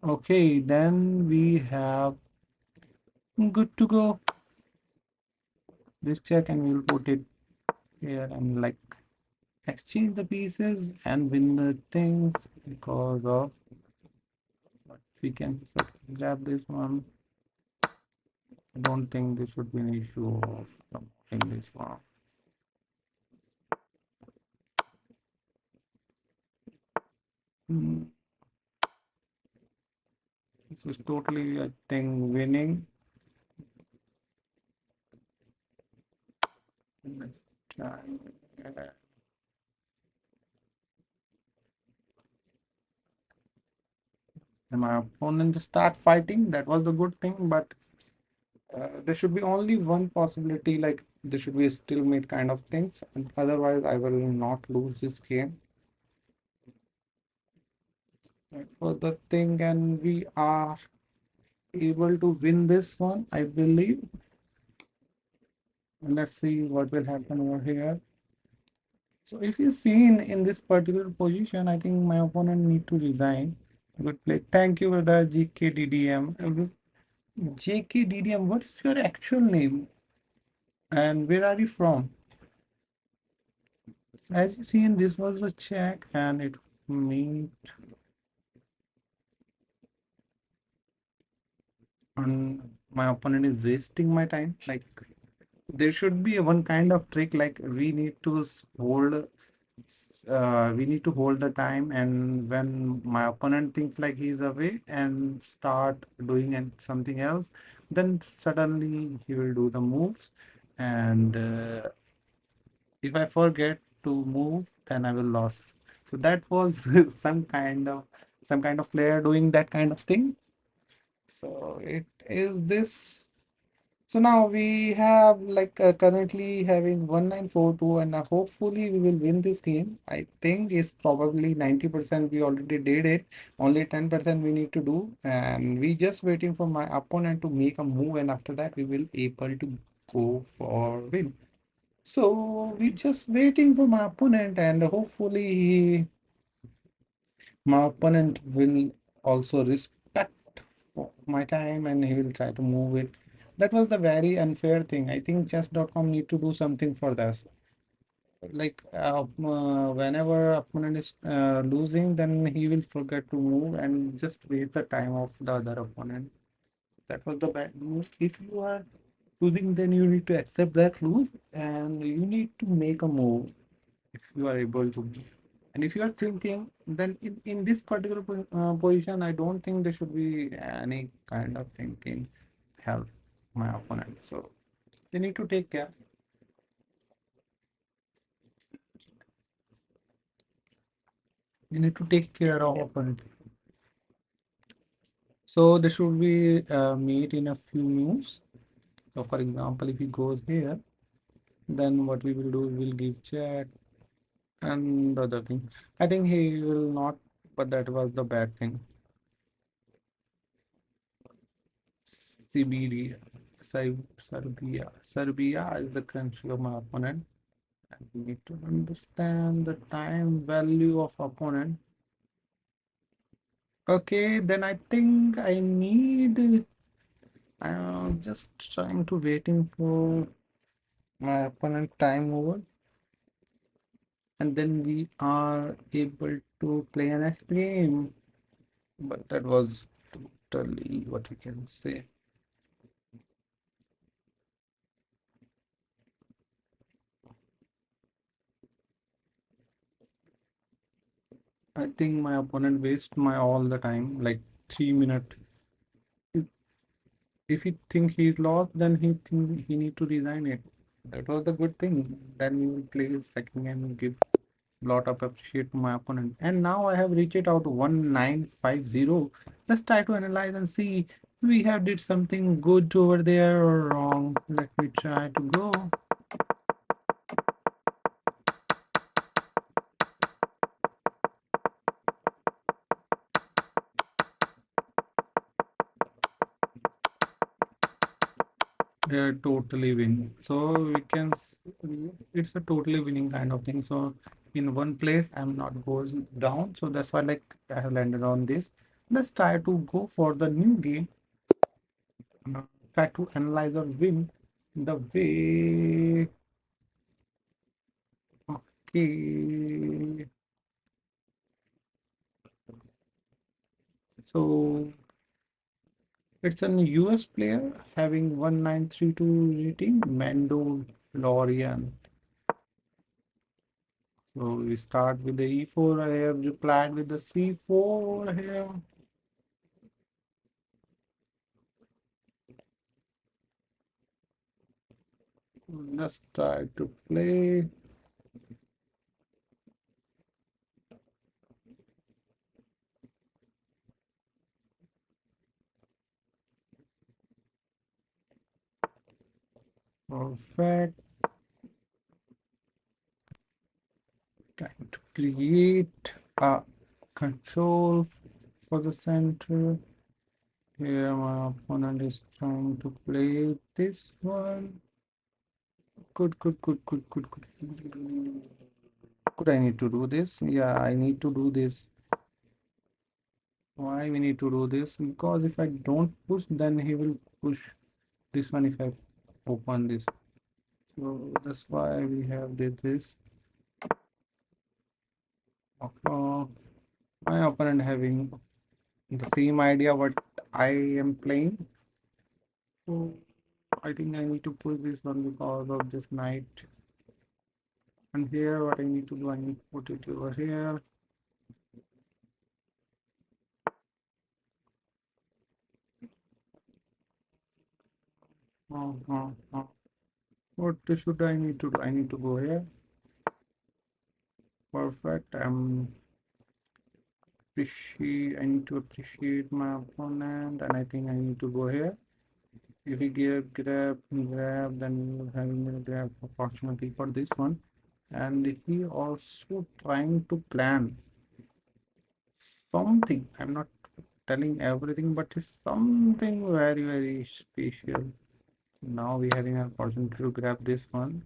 Okay, then we have good to go. This check and we'll put it here and like exchange the pieces and win the things because of what we can grab this one. I don't think this should be an issue of promoting this one. Hmm, this is totally, I think, winning. Let's try. And my opponent start fighting. That was the good thing, but there should be only one possibility, like there should be a stalemate kind of things, and otherwise I will not lose this game. That was the thing, and we are able to win this one, I believe. And let's see what will happen over here. So if you see in this particular position, I think my opponent need to resign. Good play. Thank you for the GKDDM. JKDDM, what is your actual name and where are you from? So as you see, in this was a check, and it means my opponent is wasting my time. Like there should be one kind of trick, like we need to hold the time, and when my opponent thinks like he's away and start doing something else, then suddenly he will do the moves, and if I forget to move, then I will lose. So that was some kind of player doing that kind of thing. So it is this. So now we have like currently having 1942, and hopefully we will win this game. I think it's probably 90% we already did it. Only 10% we need to do, and we just waiting for my opponent to make a move, and after that we will able to go for win. So we just waiting for my opponent, and hopefully my opponent will also respect my time and he will try to move it. That was the very unfair thing. I think chess.com need to do something for this. Like whenever opponent is losing, then he will forget to move and just waste the time of the other opponent. That was the bad move. If you are losing, then you need to accept that lose and you need to make a move if you are able to. And if you are thinking, then in this particular position, I don't think there should be any kind of thinking help my opponent. So they need to take care. You need to take care of opponent. So there should be meet in a few moves. So for example, if he goes here, then what we will do, we'll give check and the other thing. I think he will not, but that was the bad thing. Siberia, Serbia is the country of my opponent. And we need to understand the time value of opponent. Okay, then I think I need. I'm just trying to waiting for my opponent time over, and then we are able to play a next game. But that was totally what we can say. I think my opponent wasted my all the time, like 3 minutes. If if he think he's lost, then he think he need to resign it. That was the good thing. Then we will play second game and give lot of appreciate to my opponent. And now I have reached it out 1950. Let's try to analyze and see we have did something good over there or wrong. Let me try to go. Totally win. So we can, it's a totally winning kind of thing. So in one place, I'm not going down. So that's why like I have landed on this. Let's try to go for the new game. Try to analyze or win the way. Okay. So it's an US player having 1932 rating, Mandalorian. So we start with the E4. I have replied with the C4 here. Let's try to play. Perfect. Trying to create a control for the center. Here my opponent is trying to play this one. Good. Could I need to do this? Yeah, I need to do this. Why we need to do this? Because if I don't push, then he will push this one if I open this. So that's why we have did this. My opponent having the same idea what I am playing. So I think I need to push this one because of this knight. And here what I need to do, I need to put it over here. Uh, uh, uh. What should I need to do? I need to go here. Perfect. I need to appreciate my opponent, and I think I need to go here. If we give grab, then we will having a grab opportunity for this one. And he also trying to plan something. I'm not telling everything, but it's something very special. Now we having an opportunity to grab this one,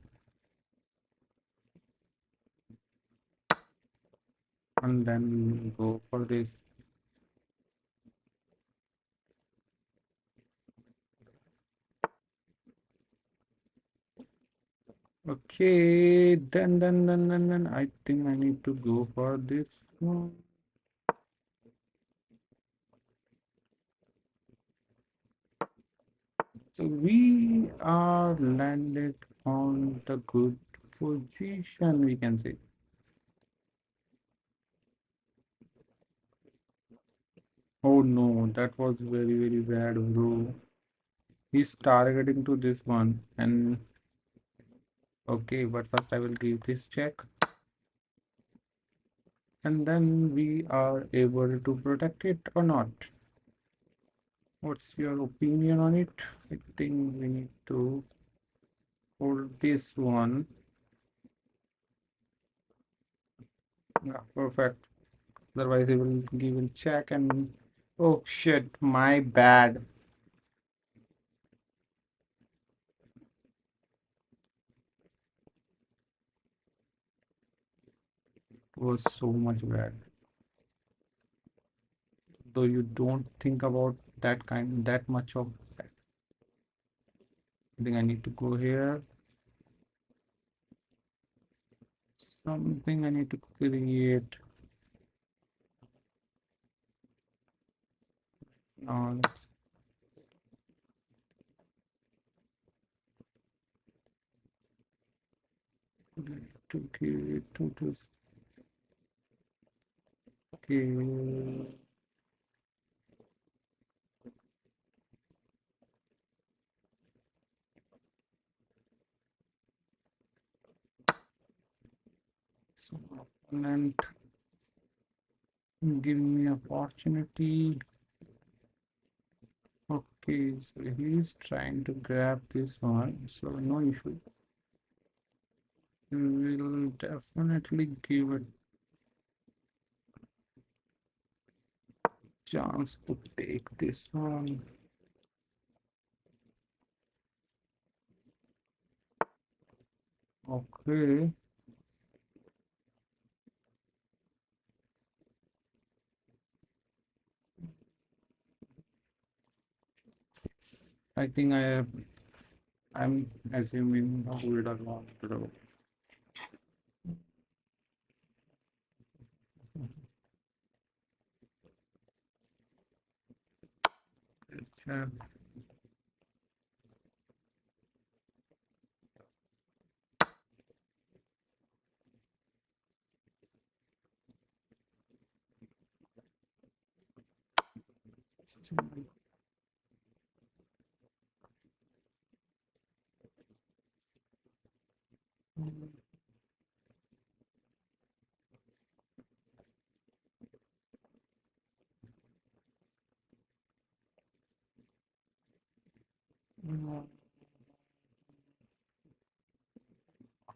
and then we will go for this. Okay, then I think I need to go for this one. So we are landed on the good position, we can say. Oh no, that was very very bad, bro. He's targeting to this one, and okay, but first I will give this check, and then we are able to protect it or not. What's your opinion on it? I think we need to hold this one. Yeah, perfect. Otherwise, he will give a check and oh shit, my bad. It was so much bad. Though you don't think about that much of that. I think I need to go here. Something I need to create. Now let's to create to this. Okay. So opponent give me opportunity. Okay, so he's trying to grab this one, so no issue. We will definitely give a chance to take this one. Okay, I think I'm assuming a holder one.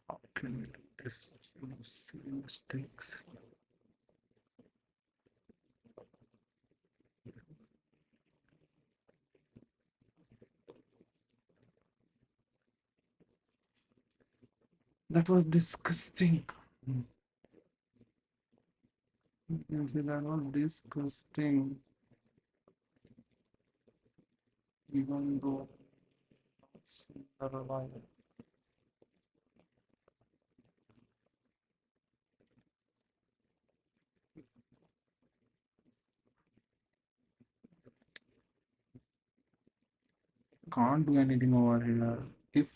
How can we do this? Silly mistakes. That was disgusting. You can see that was disgusting. Even though they're alive. Can't do anything over here. If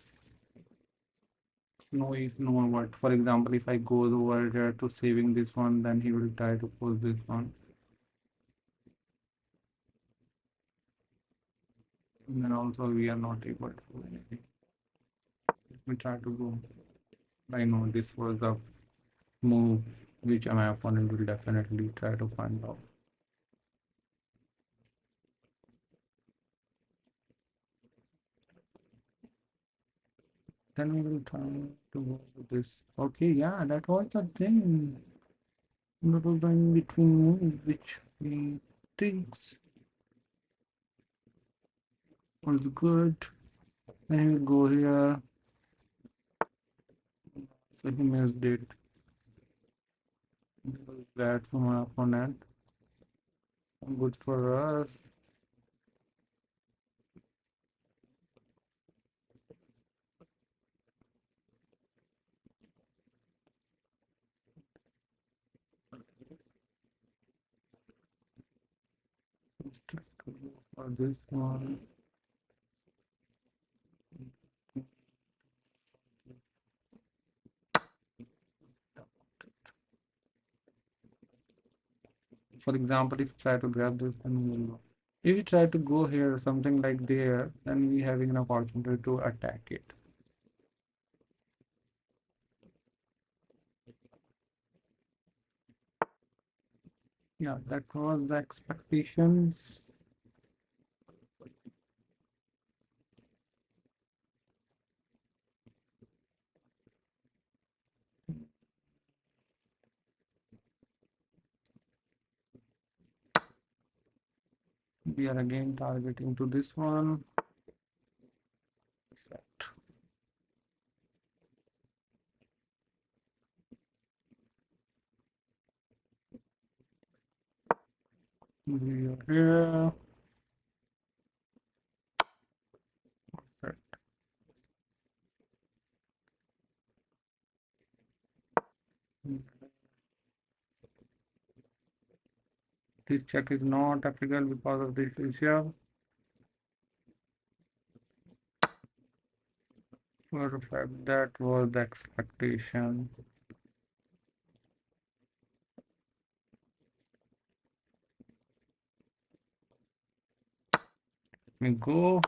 no what, for example, if I go over here to saving this one, then he will try to pull this one. And then also we are not able to do anything. Let me try to go. I know this was the move which my opponent will definitely try to find out. Then we will try to go with this. Okay, yeah, that was the thing. That was the in between move which we thinks was good. Then he will go here. So he missed it. It was bad for my opponent. Good for us. Let's try to go for this one. for example, if you try to grab this, then we will go. If you try to go here, something like there, then we having an opportunity to attack it. Yeah, that was the expectations. We are again targeting to this one. Set. We are here. Set. This check is not applicable because of this issue. Perfect. That was the expectation. We go.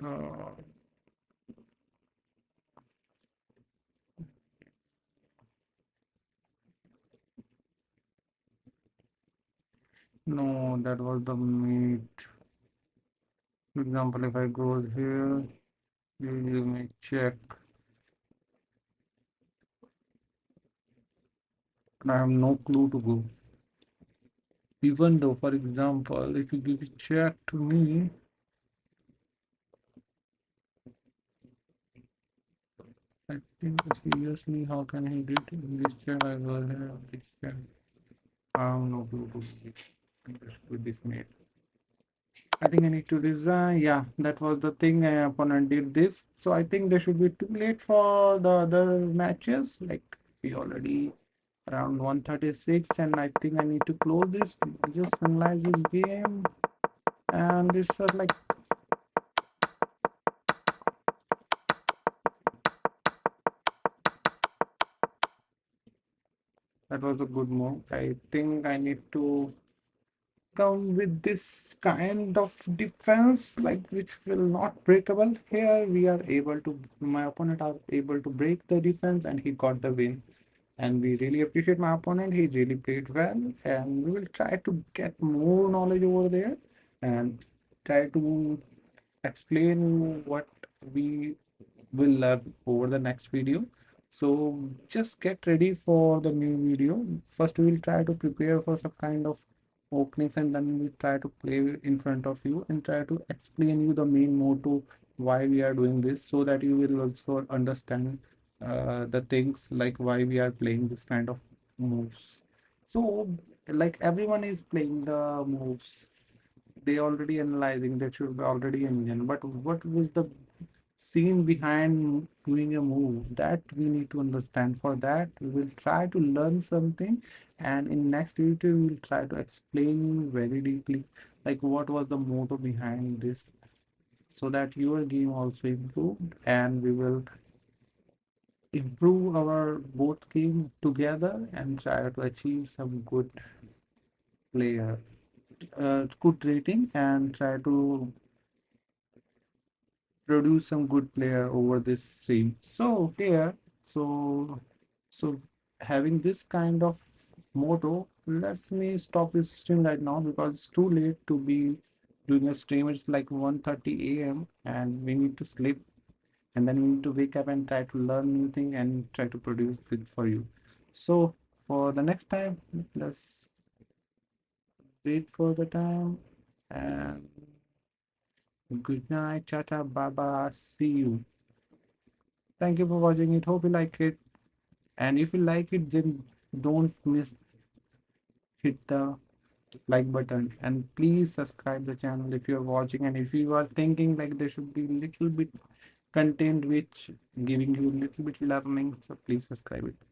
Uh, no, that was the meat. For example, if I goes here, you may check. And I have no clue to go. Even though, for example, if you give a check to me, I think seriously, how can he do it? In this check, I will have this check. I have no clue to with this mate. I think I need to resign. Yeah, that was the thing. My opponent did this. So I think they should be too late for the other matches. Like we already around 136, and I think I need to close this. Just finalize this game. And this is like that was a good move. I think I need to come with this kind of defense, like which will not breakable. Here we are able to, my opponent are able to break the defense, and he got the win. And we really appreciate my opponent. He really played well, and we will try to get more knowledge over there and try to explain what we will learn over the next video. So just get ready for the new video. First, we will try to prepare for some kind of openings, and then we try to play in front of you and try to explain you the main motto why we are doing this, so that you will also understand the things like why we are playing this kind of moves. So like everyone is playing the moves, they already analyzing, that should be already engine, but what was the scene behind doing a move, that we need to understand. For that we will try to learn something, and in next video we will try to explain you very deeply like what was the motto behind this, so that your game also improved, and we will improve our both game together and try to achieve some good player, good rating, and try to produce some good player over this stream. So here, so so having this kind of motto, let me stop this stream right now because it's too late to be doing a stream. It's like 1:30 a.m. and we need to sleep, and then we need to wake up and try to learn new thing and try to produce it for you. So for the next time, let's wait for the time, and good night, chata, baba, see you. Thank you for watching it. Hope you like it. And if you like it, then don't miss hit the like button, and please subscribe the channel if you're watching, and if you are thinking like there should be little bit content which giving you little bit learning, so please subscribe it.